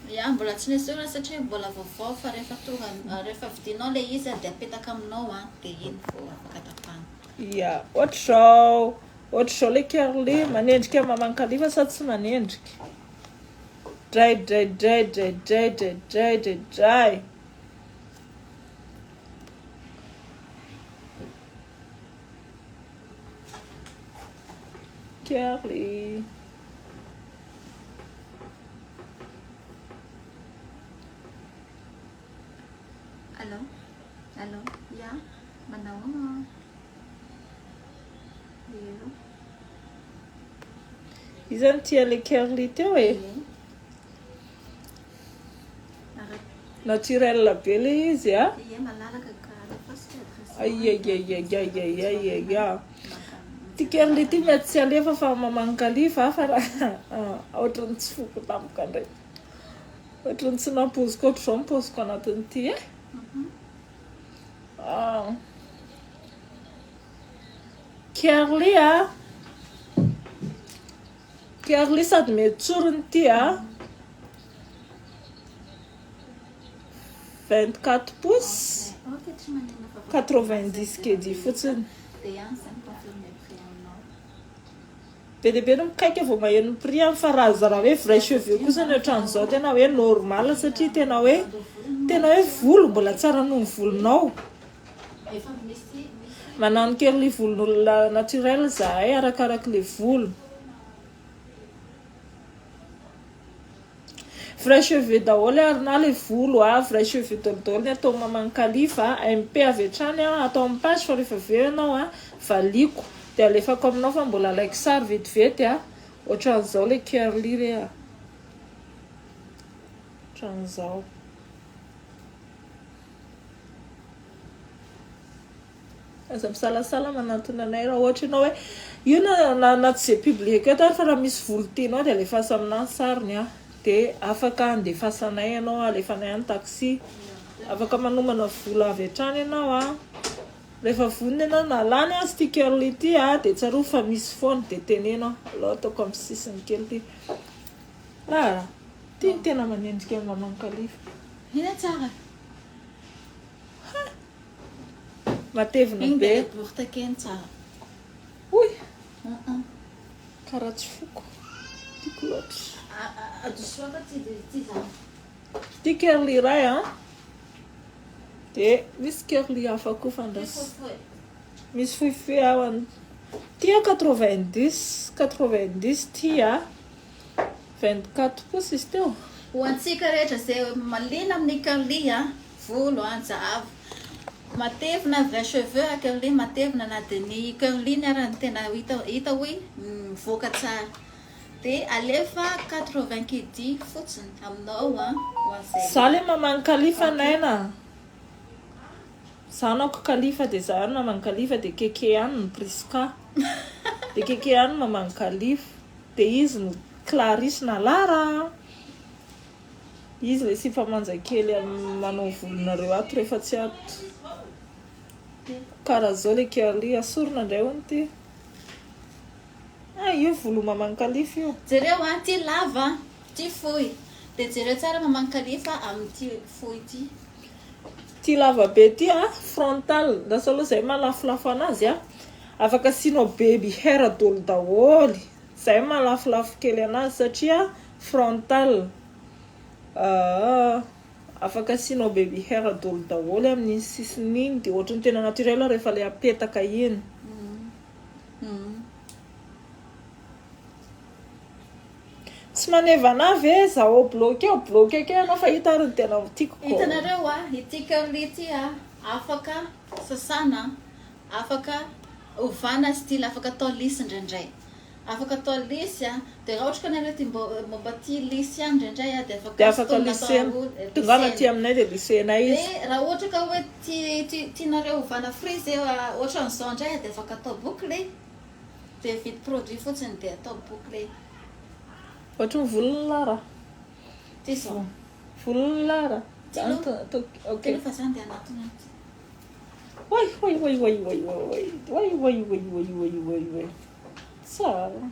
Ya, mbola tsy nesorina satria mbola vaovao fa rehefa vidinao le izy dia apetaka aminao a dia iny vao afaka tapahana. Ya, ohatr'izao le curly manendrika maman'ny Khalifa sa tsy manendrika. Dray. Curly. Allô, ya, manao ano? Izany tia le curly teo e. Naturel be le izy a. Ay. Ty curly ty mety tsy alefa fa maman'ny Khalifa fa raha ohatrany tsy foko tampoka ndray. Ohatrany tsy nampoziko ohatr'izao mipoziko anatin'ity e. curly curly sady mety tsorony ty 24 pouces 90 kg fotsiny be dia be no mikaiky vao maheno prix amin'ny faraza raha hoe vrai cheveux kosa ny ohatran'izao tena hoe normal satria tena hoe volo mbola tsara noho ny volonao manano curly volon'olona naturel zahay arakaraka le volo vrai cheveux daholo ary na le volo vrai cheveux dolodolo ny atao mamankalifa MP avy hatrany atao amin'ny page fa rehefa avy eo ianao valiko dia alefako aminao fa mbola alaiko sary vetivety ohatran'izao le curly re ohatran'izao aza misalasala manantona anay raha ohatra ianao hoe io na tsy zay publieko eto ary fa raha misy volo tianao dia alefasa aminany sariny dia afaka andefasanay ianao alefanay any taxi afaka manomana volo avy hatrany ianao rehefa vonona ianao na lany sy tia curly ity dia tsaro fa misy foana dia tenenao aloha ataoko amin'ny sisiny kely ty lara tia tena manendrika mamankalifa ina tsara matevina be bortakeny tsara oy karaha tsy foko tiako loatra adosoaka ty zany tia curly ray dia misy curly hafa koa fandrasa misy fohifohy ao tia 90 tia 24 pouces izy teo ho antsika rehetra zay malina amin'ny curly volo anjavo matevina vrai cheveux curly matevina na dia ny curly ny arany tena hita hoe mivoaka tsara dia alefa 80 kg fotsiny aminao za le mamankalifa naina zanako kalifa dia za any mamankalifa dia keke any ny priska dia keke any mamankalifa dia izy no Clarisse na lara izy le sifamanja kely manao volonareo ato rehefa tsy ato karaha zao le curly asorina indray hono ty io volo mamankalifa io jereo ty lava ty fohy dia jereo tsara mamankalifa amin'ty fohy ty lava be ty frontal ndasa aloha zay malafilafo anazy afaka asianao baby hair dolo daholy zay malafilafo kely anazy satria frontal afaka asianao baby hair dolo daholy amin'ny sisiny iny dia ohatrany tena naturel rehefa le apetaka iny tsy manevana ve zaho bloqué anao fa hita ary ny tena tiako hitanareo ity curly ity afaka sasana afaka ovana style afaka atao lisy indraindray afaka atao lisy dia raha ohatra ka nareo ty momba ty lisy indraindray dia afaka lisy tongava ty aminay dia lisenay izy dia raha ohatra ka hoe tianareo ovana frisé ohatran'izao indray dia afaka atao bouclé dia vidy produit fotsiny dia atao bouclé ohatry ny volony lara ty zao volony lara ok fa zany dia anatiny Oi. Tsara.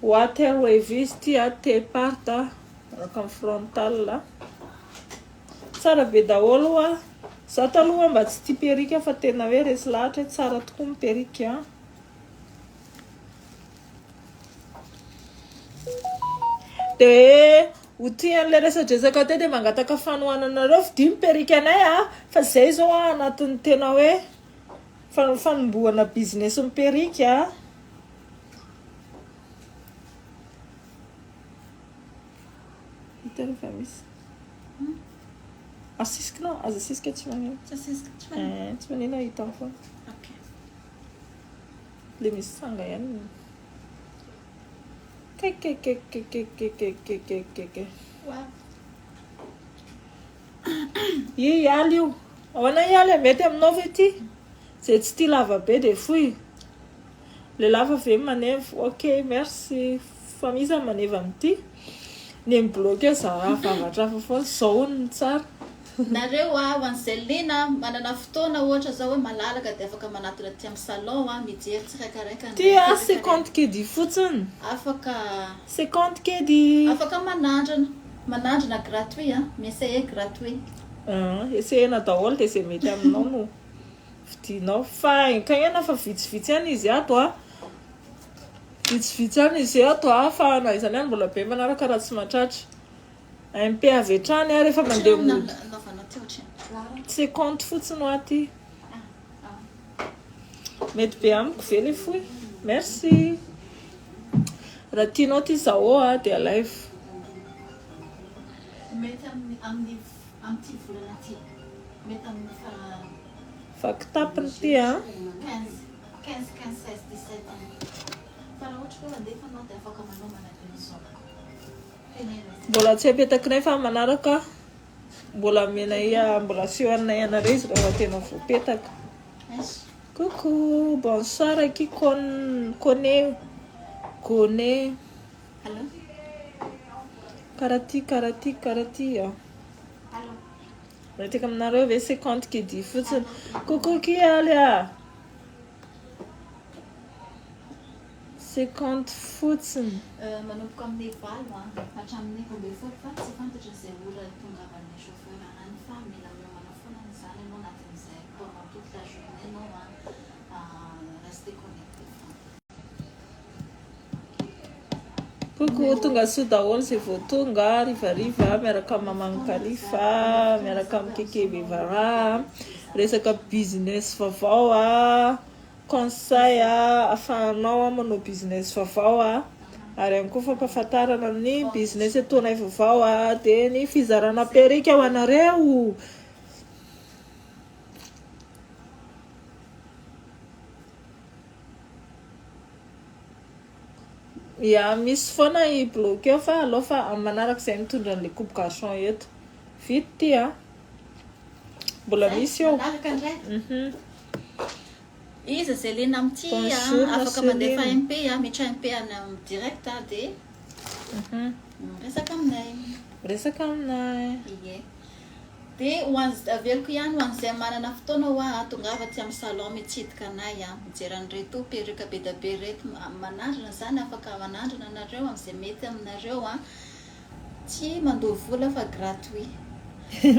Water wave tia teparta araka frontal. Tsara be daholo za taloha mba tsy tia perika fa tena hoe resy lahatra tsara tokoa ny perika. De utian'le resadresaka teo dia mangataka fanomananareo fidimy perika anay fa zay zao anatin'ny tena hoe fanombohana business ny perika. Hitanao fa misy asisikinao aza asisika tsy manino tsy manino hitao foana le misy sanga ihany ialy io ahoana ialy mety aminao ve ty zay tsy tia lava be dia foy le lava ve maneva ok merci fa misy maneva amin'ity ny mbloqué za vavatra fa foana zao ny tsara nareo ho an'izay lena manana fotoana ohatra zao hoe malalaka dia afaka manatona aty amin'ny salon mijery tsiraikaraika ty 50 kedy fotsiny afaka 50 kedy afaka manandrana gratuit miessaye gratuit essayena daholo dia izay mety aminao no vidinao fa kagnena fa vitsivitsy any izy ato vitsivitsy any izy ato fa na izany any mbola be manaraka raha tsy mahatratra MP avy hatrany rehefa mandeha mody 50 fotsiny ho aty mety be amiko ve le foy merci raha tianao ty zao dia live mety amin'ny volana ty mety amin'ny fa kitapiny ty 15 16 17 fa raha ohatra ka mandefanao dia afaka manomana izao mbola tsy apetakinay fa manaraka mbola menay mbola sy hoaninay anareo izy raha tena voapetaka coucou bonsoir qui connaît allô karati mety aminareo ve 50 kedy fotsiny coucou qui alia 50 fotsiny manomboka amin'ny valo hatramin'ny 20 fa tsy fantatra izay ora tongavan'ny chauffeur any fa mila miomana foana izany ianao anatin'izay pendant toute la journée ianao rester connecté coucou tonga so daholo zay vao tonga rivariva miaraka mamagny kalifa miaraka amin'ny kekebe vara resaka business vaovao conseil afahanao manao business vaovao ary ihany koa fampahafantarana ny business ataonay vaovao dia ny fizarana perika ho anareo misy foana i-bloqué fa aloha fa manaraka izay mitondra an'le coupe garçon eto vite ty mbola misy eo izy zay lena amity afaka mandefa MP mitra MP amin'ny direct dia resaka aminay ie dia averiko ihany ho an'izay manana fotoana ho tongava ty amin'ny salon mitsidika anay mijery an'ireto perika be da be reto manandrana zany afaka manandrana anareo amin'izay mety aminareo tsy mandoha vola fa gratuit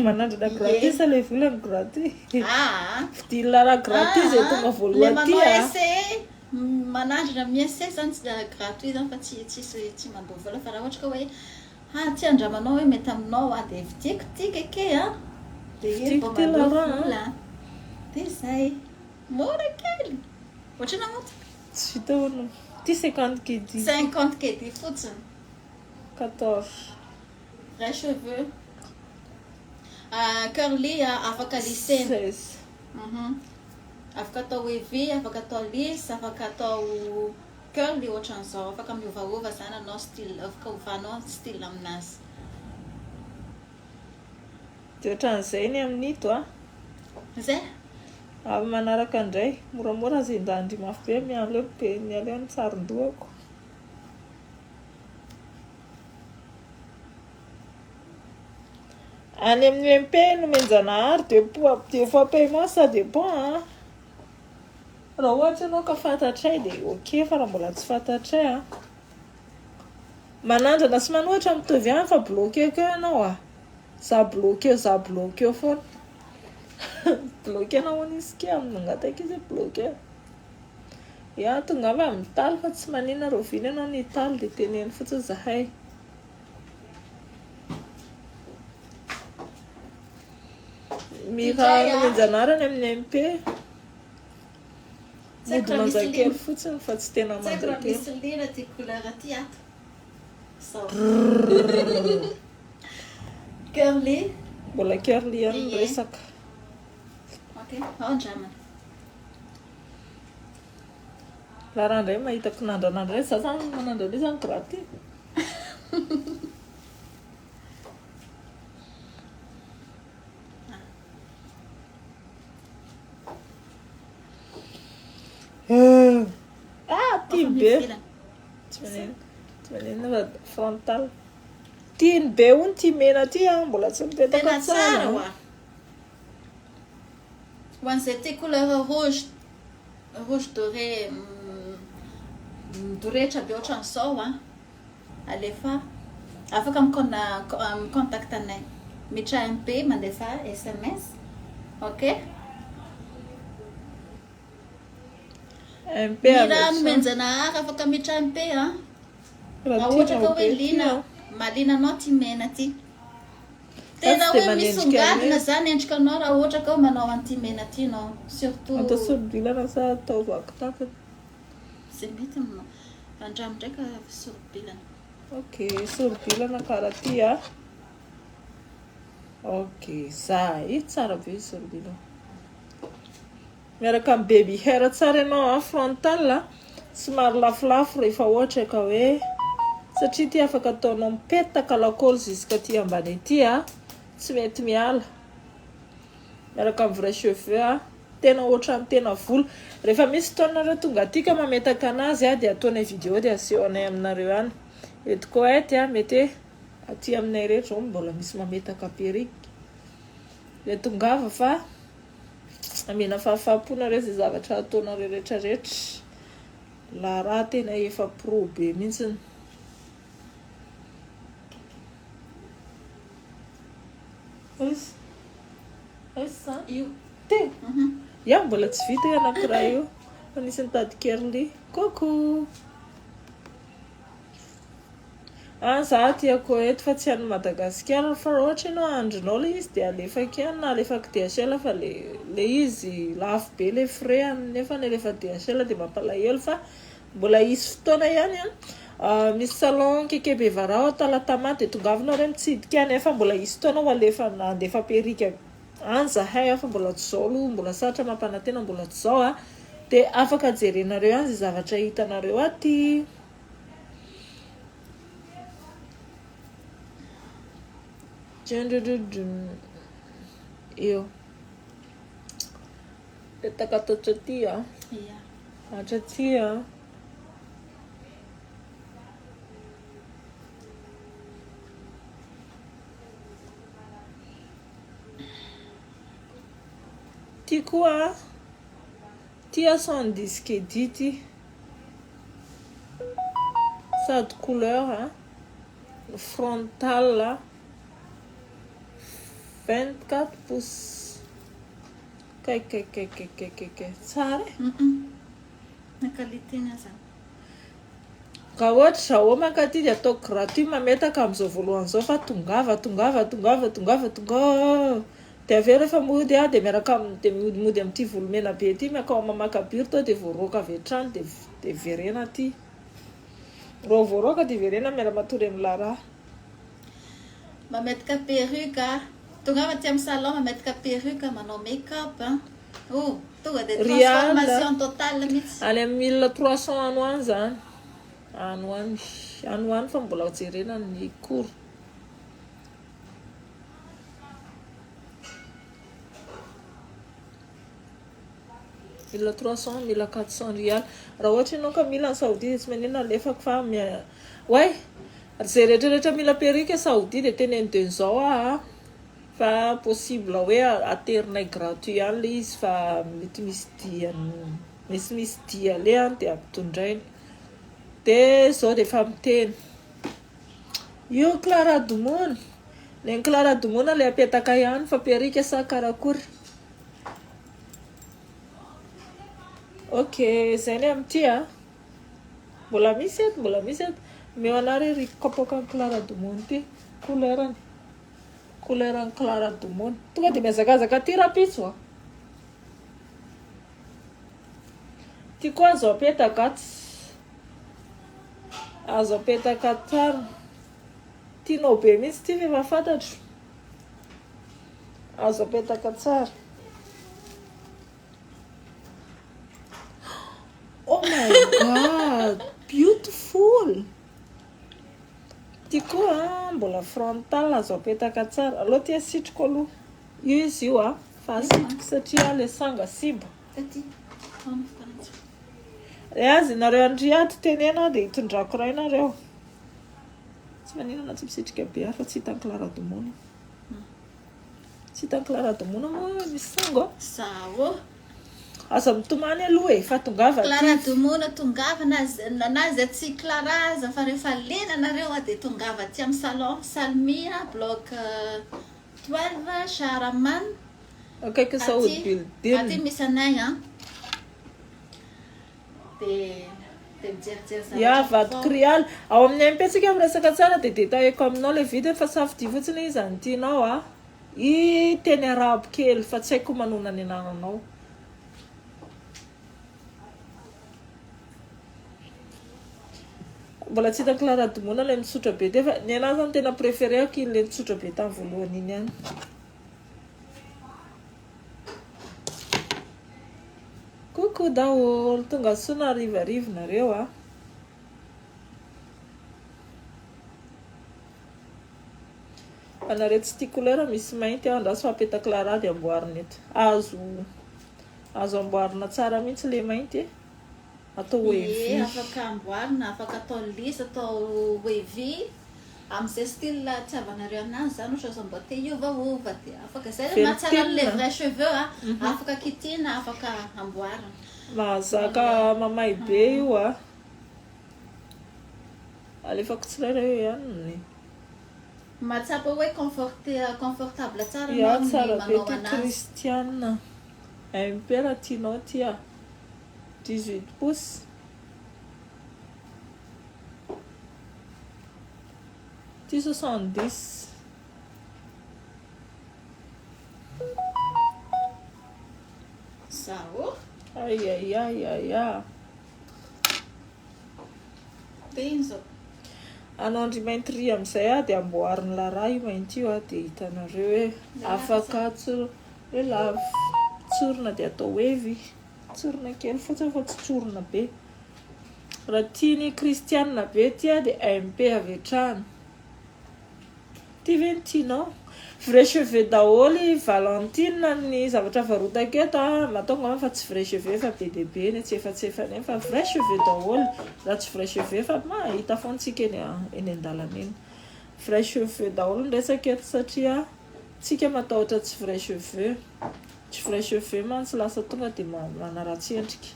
manandrana gratuit sa le volany gratuit vidinina raha gratuit zay tonga voalohany ty manandrana miesse zany tsy gratuit zany fa tsy mandoha vola fa raha ohatra ka hoe tsy andramanao hoe mety aminao dia vidiko ty keke dia mba mandoha vola dia izay mora kely ohatrana moty tsy fitaona ty 50 kedy 50 kedy fotsiny 14 vrai cheveux curly afaka lissena afaka atao wavy afaka atao lisse afaka atao curly ohatran'izao afaka miovaova zany anao style afaka ovanao style aminazy dia ohatran'izay ny amin'ito zay avy manaraka indray moramora azy indandry mafy be mialeo ny tsarin-dohako any amin'ny MP no menjanahary dia fois paiement ça dépend raha ohatra ianao ka fantatray dia ok fa raha mbola tsy fantatray manandrana sy manohatra mitovy ihany fa bloqué keo ianao za bloqué foana bloqué anao izy ke amin'ngataka izy bloqué tonga avy amin'ny taly fa tsy manina roviny ianao ny taly dia teneny fotsiny zahay miraha no menjanarany amin'ny MP mody manjakely fotsiny fa tsy tena manjakely misy lera ty couleur ty ato curly mbola curly ihany resaka andramana raha raha indray mahitako nandranandray za zany manandrana zany gratuit tiany be tsy manena frontal tiany be hono ty mena ty mbola tsy mipetaka tsara Ho an'izay ty couleur rouge doré midorehitra be ohatran'izao a. Alefa afaka micontactanay miditra MP mandefa SMS. Ok, MP mira nomenjanahary afaka miditra MP a. Raha ohatra ka hoe lina malinanao ty mena ty, tena hoe misongadina zany endrikanao raha ohatra ka hoe manao an'ity mena ty nao. Surtout atao sorobilana sa atao vakitapana? zay mety aminao. Andramo ndraika sorobilana. Ok, sorobilana karaha ty a. Ok, za io tsara be sorobilana. Miaraka amin'ny baby hair tsara ianao a, frontal somary lafolafo rehefa ohatra ka hoe, satria ty afaka ataonao mipetaka lakôly jusqu'à ty ambany aty a, tsy mety miala. Miaraka amin'ny vrai cheveux a, tena ohatran'ny tena volo. Rehefa misy fotoanareo tonga aty ka mametaka anazy a, dia ataonay vidéo dia asehonay aminareo any. Eto koety a, mety aty aminay rehetra zao mbola misy mametaka perrique. Le tongava fa amena fahafahamponareo zay zavatra ataonareo rehetrarehetra. La raha tena efa pro be mihitsiny. Sa Io te ia mbola tsy vita anankiray io. Anisany tady curly. Coucou. Za tiako eto fa tsy any Madagasikara, fa ohatra ianao andronao le izy dia alefaka any na alefaka DHL fa le izy lafo be le frais nefa nefa DHL dia mampalahelo fa mbola isy fotoana ihany a. Misy salon kekebe varao Talatama dia tongavinao re mitsidika nefa mbola isy fotoana ho alefa andefa perrique any zahay fa mbola tsy zao aloha, mbola saratra mampanantena mbola tsy zao a. Dia afaka jerenareo any zay zavatra hitanareo aty. Io petaka totra ty a. ia Hatra ty a. Ty koa ty a 110 kd ty. Sady couleur a frontal 24 pouces. Tsara na qualité-na zany. Ka ohatra zaho mankaty dia ataoko gratuit mametaka amin'izao voalohan'izao fa tongava. Dia avy eo rehefa mody a dia miaraka dia mody amin'ity volomena be ty miakao mamaka biry tao dia voaroaka avy hatrany dia verena ty. Raha voaroaka dia verena miara-matory amin'ny lara. Mametaka perruque tongava ty amin'ny salon mametaka perruque manao make-up tonga dia transformation totale mihitsy. Any amin'ny 1300 ano any zany. Ano any fa mbola jerena ny cours. Mila 300, mila 400 rial. Raha ohatra ianao ka mila saodia tsy manina alefako fa way zay rehetrarehetra mila perrique saodia dia teneniteny zao fa possible hoe aterinay gratuit ihany le izy fa mety misy dia le dia ampitondrainy. Dia zao dia efa miteny io 𝓚𝓮𝓴𝓮 𝓑𝓮𝓴𝓮 le apetaka ihany fa perrique sa karakory. Ok, zay ny amin'ity mbola misy eto meo anareo ry kapoaka 𝓚𝓮𝓴𝓮 ty couleurany 𝓚𝓮𝓴𝓮 tonga dia mihazakazaka ty rapitso ty koa azo apetaka tsara tianao be mihitsy ty efa fantatro. Azo apetaka tsara. Oh my god, beautiful. Ty koa mbola frontal azo apetaka tsara. Aloha ty asitriko aloha. Io izy io fa asitriko satria le sanga simba. Azy nareo andriato tenena dia hitondrako ray nareo. Tsy maninana tsy misitrika be fa tsy hitan 𝓚𝓮𝓴𝓮. Tsy hitan'ny Clara Domona moa misy sango. Sao. Aza mitomany aloha e, fa tongava Clara Domona tongava na zay tsy Clara aza fa rehefa lena anareo dia tongava aty amin'ny salon Salmia bloc 12 Sharaman. Akaiky Saoud Building. Aty misy anay dia mijerijery zavatra. Ya vato krialy ao amin'ny aimpentsika miresaka tsara dia détailleko aminao le vidiny fa safidy fotsiny izy any tianao I teny arabo kely fa tsy haiko manona ny anananao. Mbola tsy hitan'ny Clara Domona le mitsotra be dia fa ny anahy zany tena préféréako le mitsotra be tamin'ny voalohany iny ihany. Coucou daholo, tonga soa rivarivonareo Anareo tsy tia couleur misy mainty andraso apeta Clara dia amboarina eto. Azo amboarina tsara mihitsy le mainty atao wavy. Afaka amboarina, afaka atao lisse, atao wavy amin'izay style tiavanareo anazy zany ohatra zao mba te iovaova dia afaka zay mahatsara le vrai cheveux afaka kitihina, afaka amboarina. Mahazaka mamay be io alefako tsirairay ihany. Mahatsapa hoe confortable tsara Ya manao tsara be ty anazy. Christiane. Impera tianao ty 18 pouces. Ty 70. Sao. Ai. Benzo. Anandry mainty ry amin'izay dia amboariny lara io mainty io dia hitanareo hoe afaka le lava tsorina dia atao wavy, tsorina kely fotsiny fa tsy tsorina be. Raha tiany Christiane be tia dia MP avetrany. Ty ve ny tianao? Vrai cheveux daholo Valentine ny zavatra varotako eto matonga fa tsy vrai cheveux fa be dia be ny tsy efa fa vrai cheveux daholo. Raha tsy vrai cheveux fa mahita foantsika eny an-dalana eny. Vrai cheveux daholo ndraisaka eto satria tsika matahotra tsy vrai cheveux. Tsy vrai cheveux mantsy lasa tonga dia manaratsy endrika.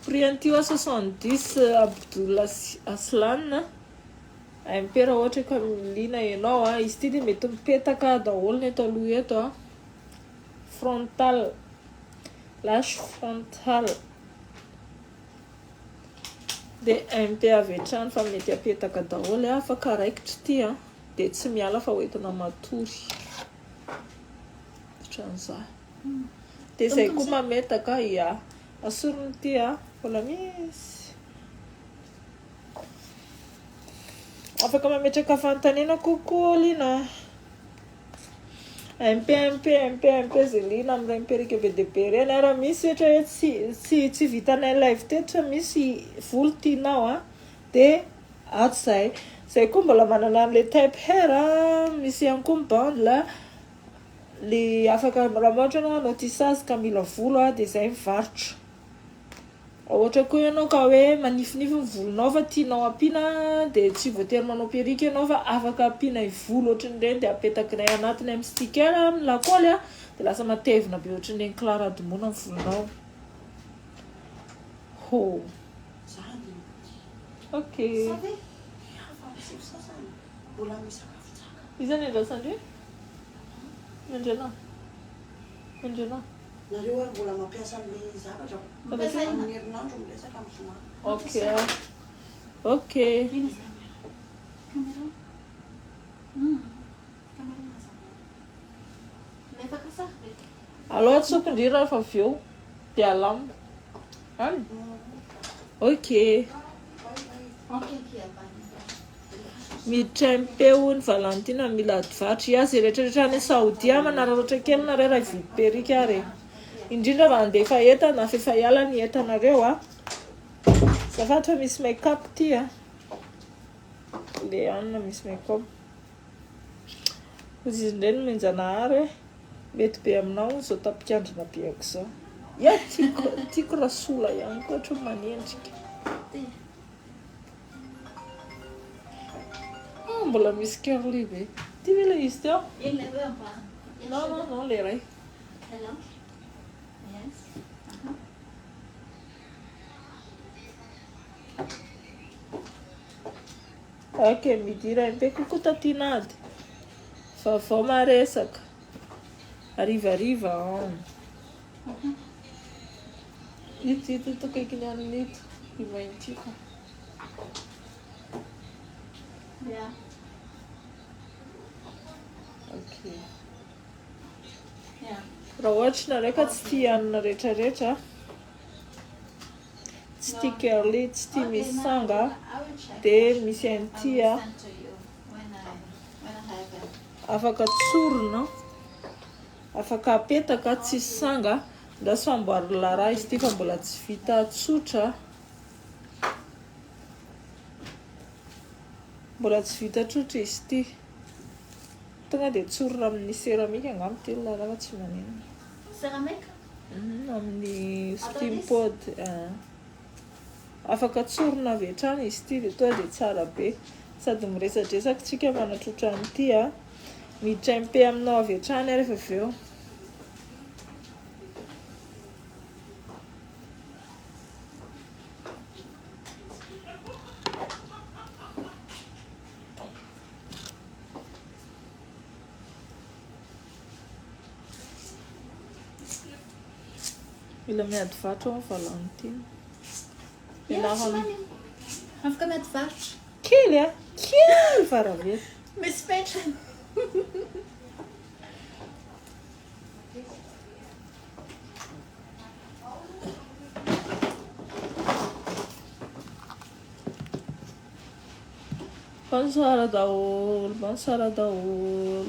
Prix an'tio 70 Abdullah Aslan. Impera ohatra ka milina ianao izy ty dia mety mipetaka daholo ny eto aloha eto frontal, lash frontal. Dia MP avy hatrany fa mety apetaka daholo afaka raikitra ty dia tsy miala fa hoentina matory. Ohatran'izay. Dia izay koa mametaka asoriny ty mbola misy. Afaka mametraka fanontaniana kokoa lina. MP zay lina amin'ireny perika be dia be reny raha misy ohatra hoe tsy vitanay live tetra misy volo tianao dia ato zay. Zay koa mbola manana an'ilay type hair misy ihany koa bundle le afaka raha ohatra ianao tissage ka mila volo dia zay mivarotra. Ohatra koa ianao ka hoe manifinify ny volonao fa tianao ampiana dia tsy voatery manao perika ianao fa afaka ampiana volo ohatran'ireny dia apetakinay anatiny amin'ny sticker amin'ny lakoly dia lasa matevina be ohatran'ireny Clara Domona ny volonao. Ok. Iza ny andrasandre? Mandrena. Nareo ary mbola mampiasa amin'ny zavatra amin'ny herinandro miresaka amin'ny zona. Ok. Aloha tsokindrira fa avy eo dia alamo. Ok. Miditra impeo ny Valentina mila adivatry zay rehetrarehetra any Saodia manararaotra kely nareo raha vidy perika ary. Indrindra fa handefa entana na fefa hiala ny entanareo Zafady fa misy make-up ty le anina misy make-up. Izy indray no menjanahary mety be aminao izao tapikandrina be ako izao. ia tiako raha sola ihany koa ohatra manendrika. Mbola misy curly be. Ty ve ilay izy teo? Ilay eo ambany. Non, le iray. Hello? Yes. Ok, midiray be kokoa tatinady. Fa vao maresaka. Arivariva. Ito kaikiny amin'ito. Imaintiko. Yeah. Ok. Yeah. Raha ohatra nareo ka tsy tia hanina rehetrarehetra, tsy tia curly, tsy tia misy sanga, dia misy an'ity a. Afaka tsorina, afaka apetaka tsisy sanga, nda sy famboary lara izy ity fa mbola tsy vita tsotra. Mbola tsy vita tsotra izy ity. Tonga dia tsorina amin'ny céramique angamba ty lara fa tsy maneno. Céramique? Amin'ny steam pot. Afaka tsorina avy hatrany izy ity dia toa dia tsara be. Sady miresadresaka tsika manatrotra an'ity a. Miditra MP aminao avy hatrany rehefa avy eo. Mila miady vatra ao fa lanitiny. Afaka miady varotra. Kely a? Kely faravety. Misy petrany. Bonsoir daholo, bonsoir daholo.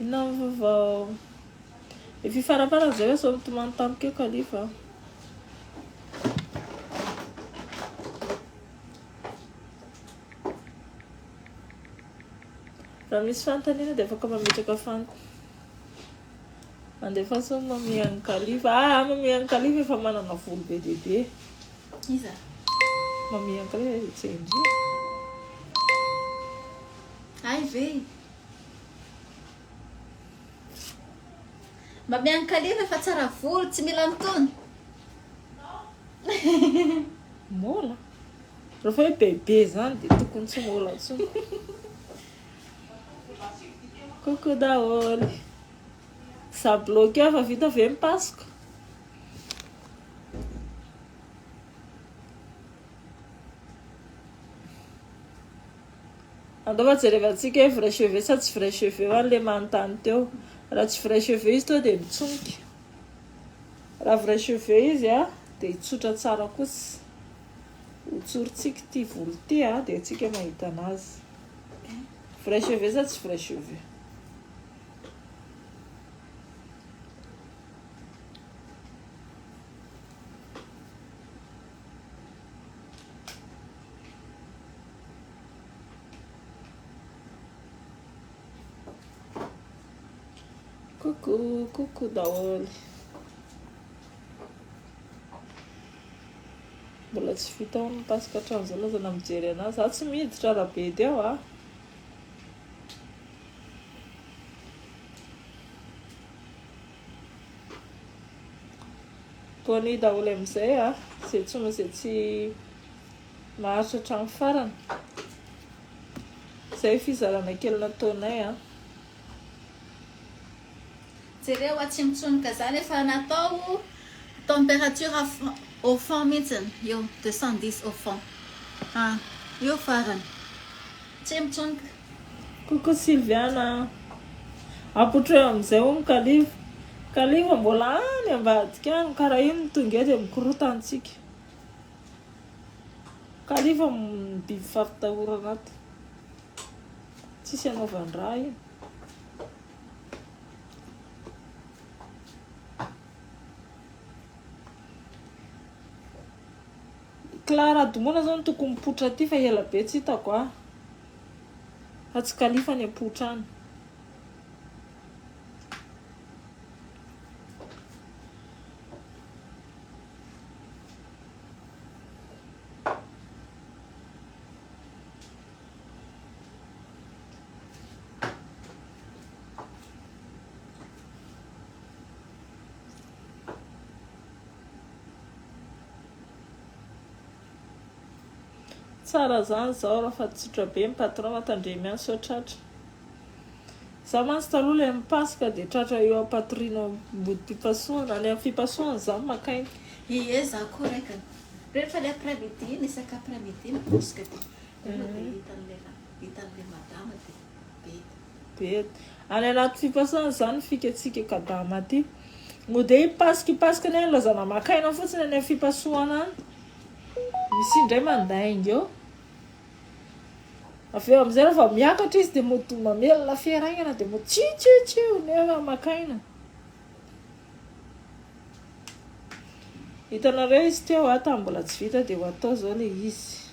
Inona ny vaovao? Efa ifarapara zay hoe sao mitomany tampoka eo kalifa. Raha misy fantaniana dia afaka mametraka fanta. Mandefa sao mamihan'ny kalifa. Mamihan'ny kalifa efa manana volo be dia be. Iza? Mamihan'ny kalifa tsy endry. Ay ve. Mamihan'ny kalifa efa tsara volo, tsy mila mitony. Mola. Rehefa hoe bebe zany dia tokony tsy mola intsony. Coucou daholo. Ça bloqué fa vita avy mipasika. Andao fa jerevantsika hoe vrai cheveux sa tsy vrai cheveux an'ilay manontany teo. Raha tsy vrai cheveux izy toa dia mitsonika. Raha vrai cheveux izy a dia hitsotra tsara kosa. Hotsorintsika ity volo ity a dia antsika mahita anazy. Vrai cheveux sa tsy vrai cheveux. Coucou daholo. Mbola tsy vita ao mipasika hatrany izao lazana mijery anazy. Za tsy miditra raha be dia ao a. Tony daholo amin'izay a. Izay tsy maharitra hatrany farany. Izay fizarana kely nataonay a. Jereo atsimotsonika zany efa natao température au fond mihitsiny. Eo 210 au fond. Eo farany. Tsimotsonika. Coucou Sylviana. Apotreo amin'izay ho kalifa. Kalifa mbola any ambadika any karaha iny no tonga dia mikorotantsika. Kalifa biby fampitahorana ato. Tsisy anaovany raha iny. Clara Domona zao no tokony mipotra aty fa ela be tsy hitako a. Fa tsy kalifa ny apotra any. tsara zany zao raha fa tsotra be ny patron matandremy any sao tratra za mantsy taloha le mipasika dia tratra eo ampatoriana mbody pipasoana any amin'ny fipasoana zany makainy Ie za koa raika rehefa le après-midi iny isaka après-midi mipasika dia hitan'le madama dia be any anaty fipasoana zany fikatsika kadama ty mo dia ipasika ny any lazana makaina fotsiny any amin'ny fipasoana any misy indray mandainga eo avy eo amin'izay rehefa miakatra izy dia mamelona fiaraingana dia tsitsitsiu nefa makaina hitanareo izy teo ata mbola tsy vita dia ho atao zao le izy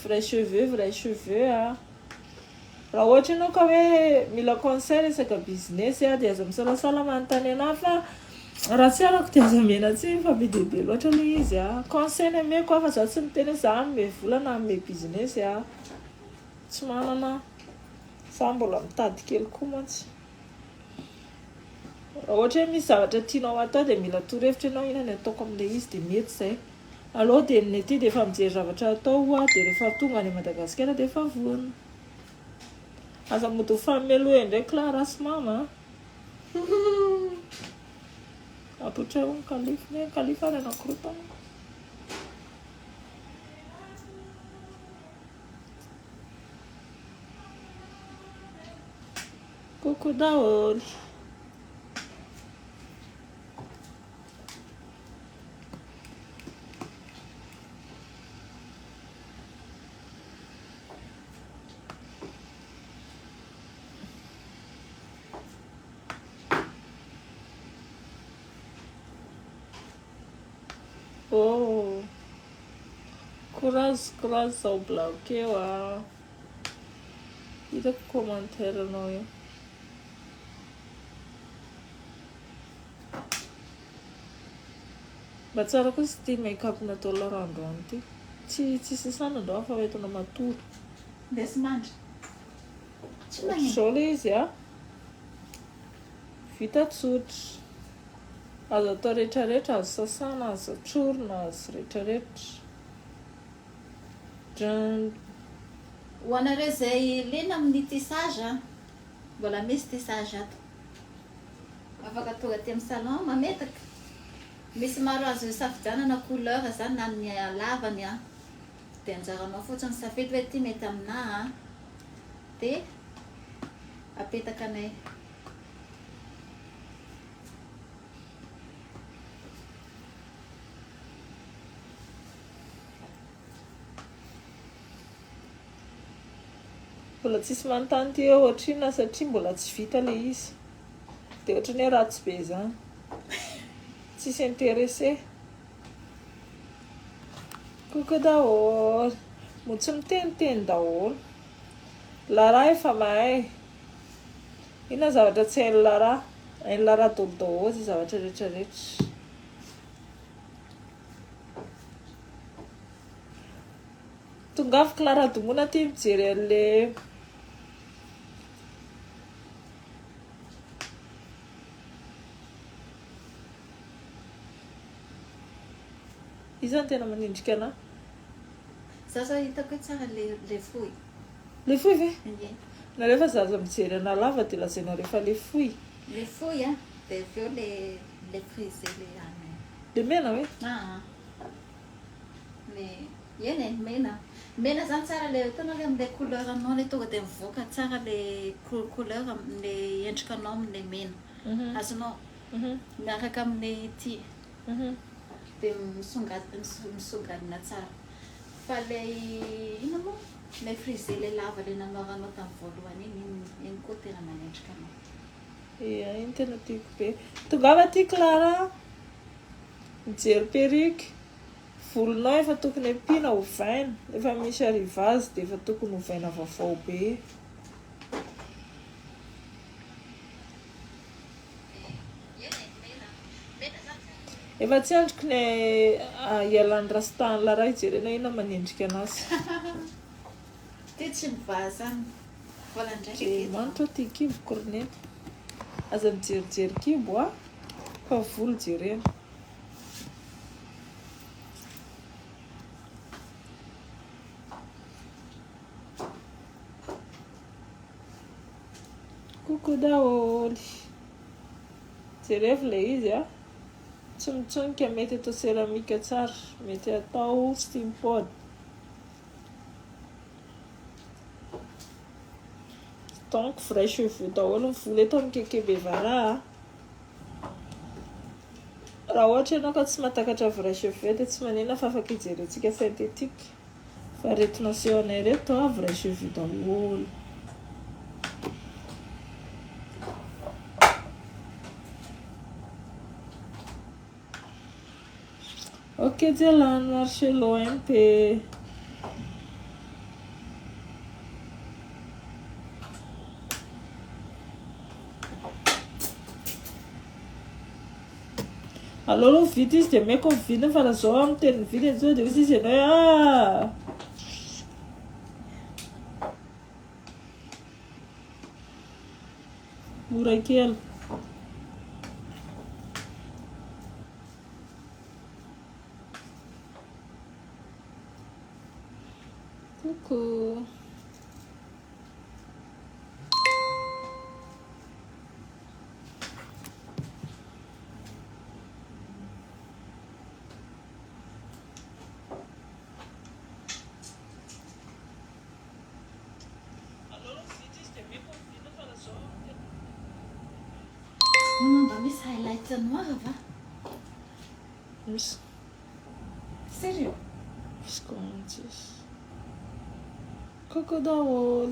vrai cheveux a raha ohatra ianao ka hoe mila conseil resaka business dia aza misalasala manontany anahy fa raha tsy arako dia aza mena tsy fa be dehibe loatra le izy conseil ny ameko fa za tsy miteny hoe za ame volana ame business tsy manana za mbola mitady kely koa mantsy raha ohatra hoe misy zavatra tianao atao dia mila torohevitra ianao inona ny ataoko amin'le izy dia mety zay aloha dia ny aty dia efa mijery zavatra atao dia rehefa tonga any Madagasikara dia efa vonona aza mody ho famelohe indray Clara sy mama apotra ho ny kalifa ary anankiroa tany koko daholo oh courage zao bloqué hitako commentaire anao io mba tsara koa sy ty make-up natao larandroany ty tsy sasana andao fa hoentina matory Desmandra tsy magnino zao le izy vita tsotra azo atao rehetrarehetra azo sasana azo tsorona azo rehetrarehetra ho anareo zay lena amin'ny tissage mbola misy tissage ato afaka tonga aty amin'ny salon mametaka misy maro azo safidianana couleur zany na ny lavany dia anjaranao fotsiny safidy hoe ty mety aminahy dia apetaka anay mbola tsisy manontany ty eo ohatrina satria mbola tsy vita le izy dia ohatrany hoe ratsy be zany tsisy intéressé koko daholo mo tsy miteniteny daholo lara efa mahay inona zavatra tsy hain'ny lara daholo daholo zy zavatra rehetrarehetra tongavy Clara Domona ty mijery an'le izy zany tena manindrika anahy za zao hitako hoe tsara le foy le foy ve ie na rehefa zaza mijery ana lava dia lazainao rehefa le foy le foy dia aveo le frisé le any le mena hoe le eny mena zany tsara le tena le am'le couleur anao le tonga dia mivoaka tsara le couleur le endrikanao amin'le mena azonao miaraka amin'le ty dia misongadina tsara fa le ina moa le frisé le lava le nanaovanao tamin'ny voalohany iny koa tena manendrika anao ia iny tena tiako be tongava ty Clara mijery perruque volonao efa tokony ampiana ovaina efa misy arrivage dia efa tokony ovaina vaovao be efa tsy androko ny ialan'ny rastany lara ijerenao ina manendrika anazy ty tsy mivaha zany volandraiky manitra ty kibo cornety aza mijerijery kibo fa volo jerena Coco daholo. Jereo ilay izy a. Tsy mitsonika mety atao céramika tsara, mety atao steam pod. Donc vrai cheveux daholo ny volo eto mikekebe vara. Raha ohatra ianao ka tsy mahatakatra vrai cheveux dia tsy maninona fa afaka hijerentsika synthétique. Fa retina seho anay reto a vrai cheveux daholo. Ok, dia lany marché loin pe. Allo vidy izy dia maiko mividy fa raha zao amin'ny teny mividy an'izao dia hozy izy ianao mora kely. Coucou. Mba misy highlight noir va? Misy. Sérieux? Misy comment izy. Coco daholo.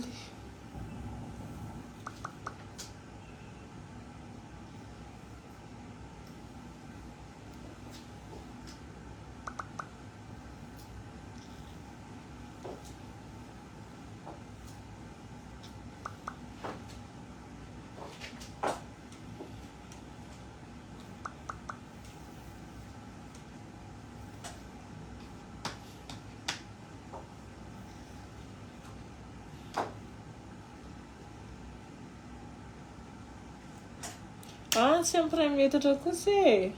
Ah, tsy ampy 1 metatra kosa e.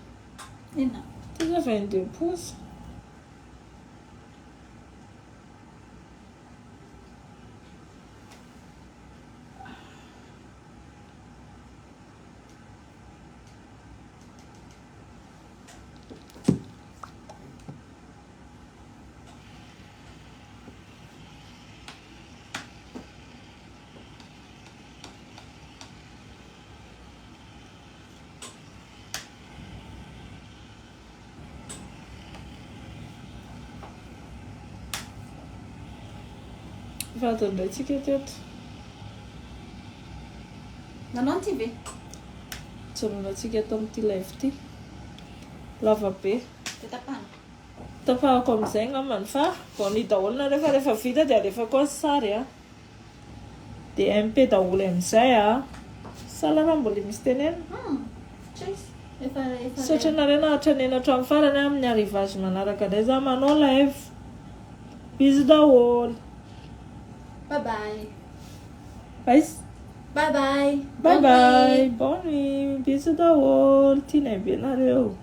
Ina. Déjà 22 pouces. Vatandraitsika teto. Nanao ty ve? Jononantsika ato amin'ity live ity. Lava be. Dia tapahana. Tapahako amin'izay angambany fa vao ny daholo na rehefa vita dia alefako azy sary a. Dia MP daholo amin'izay a. Salama mbola misy tenena. Saotra nareo nahatra hatramin'ny farany amin'ny arrivage manaraka indray za manao live. Bisous daholo. Bye bye. Bye. Bye bye. Bye bye. Bonne nuit. Bisous daholo. Tinay be nareo.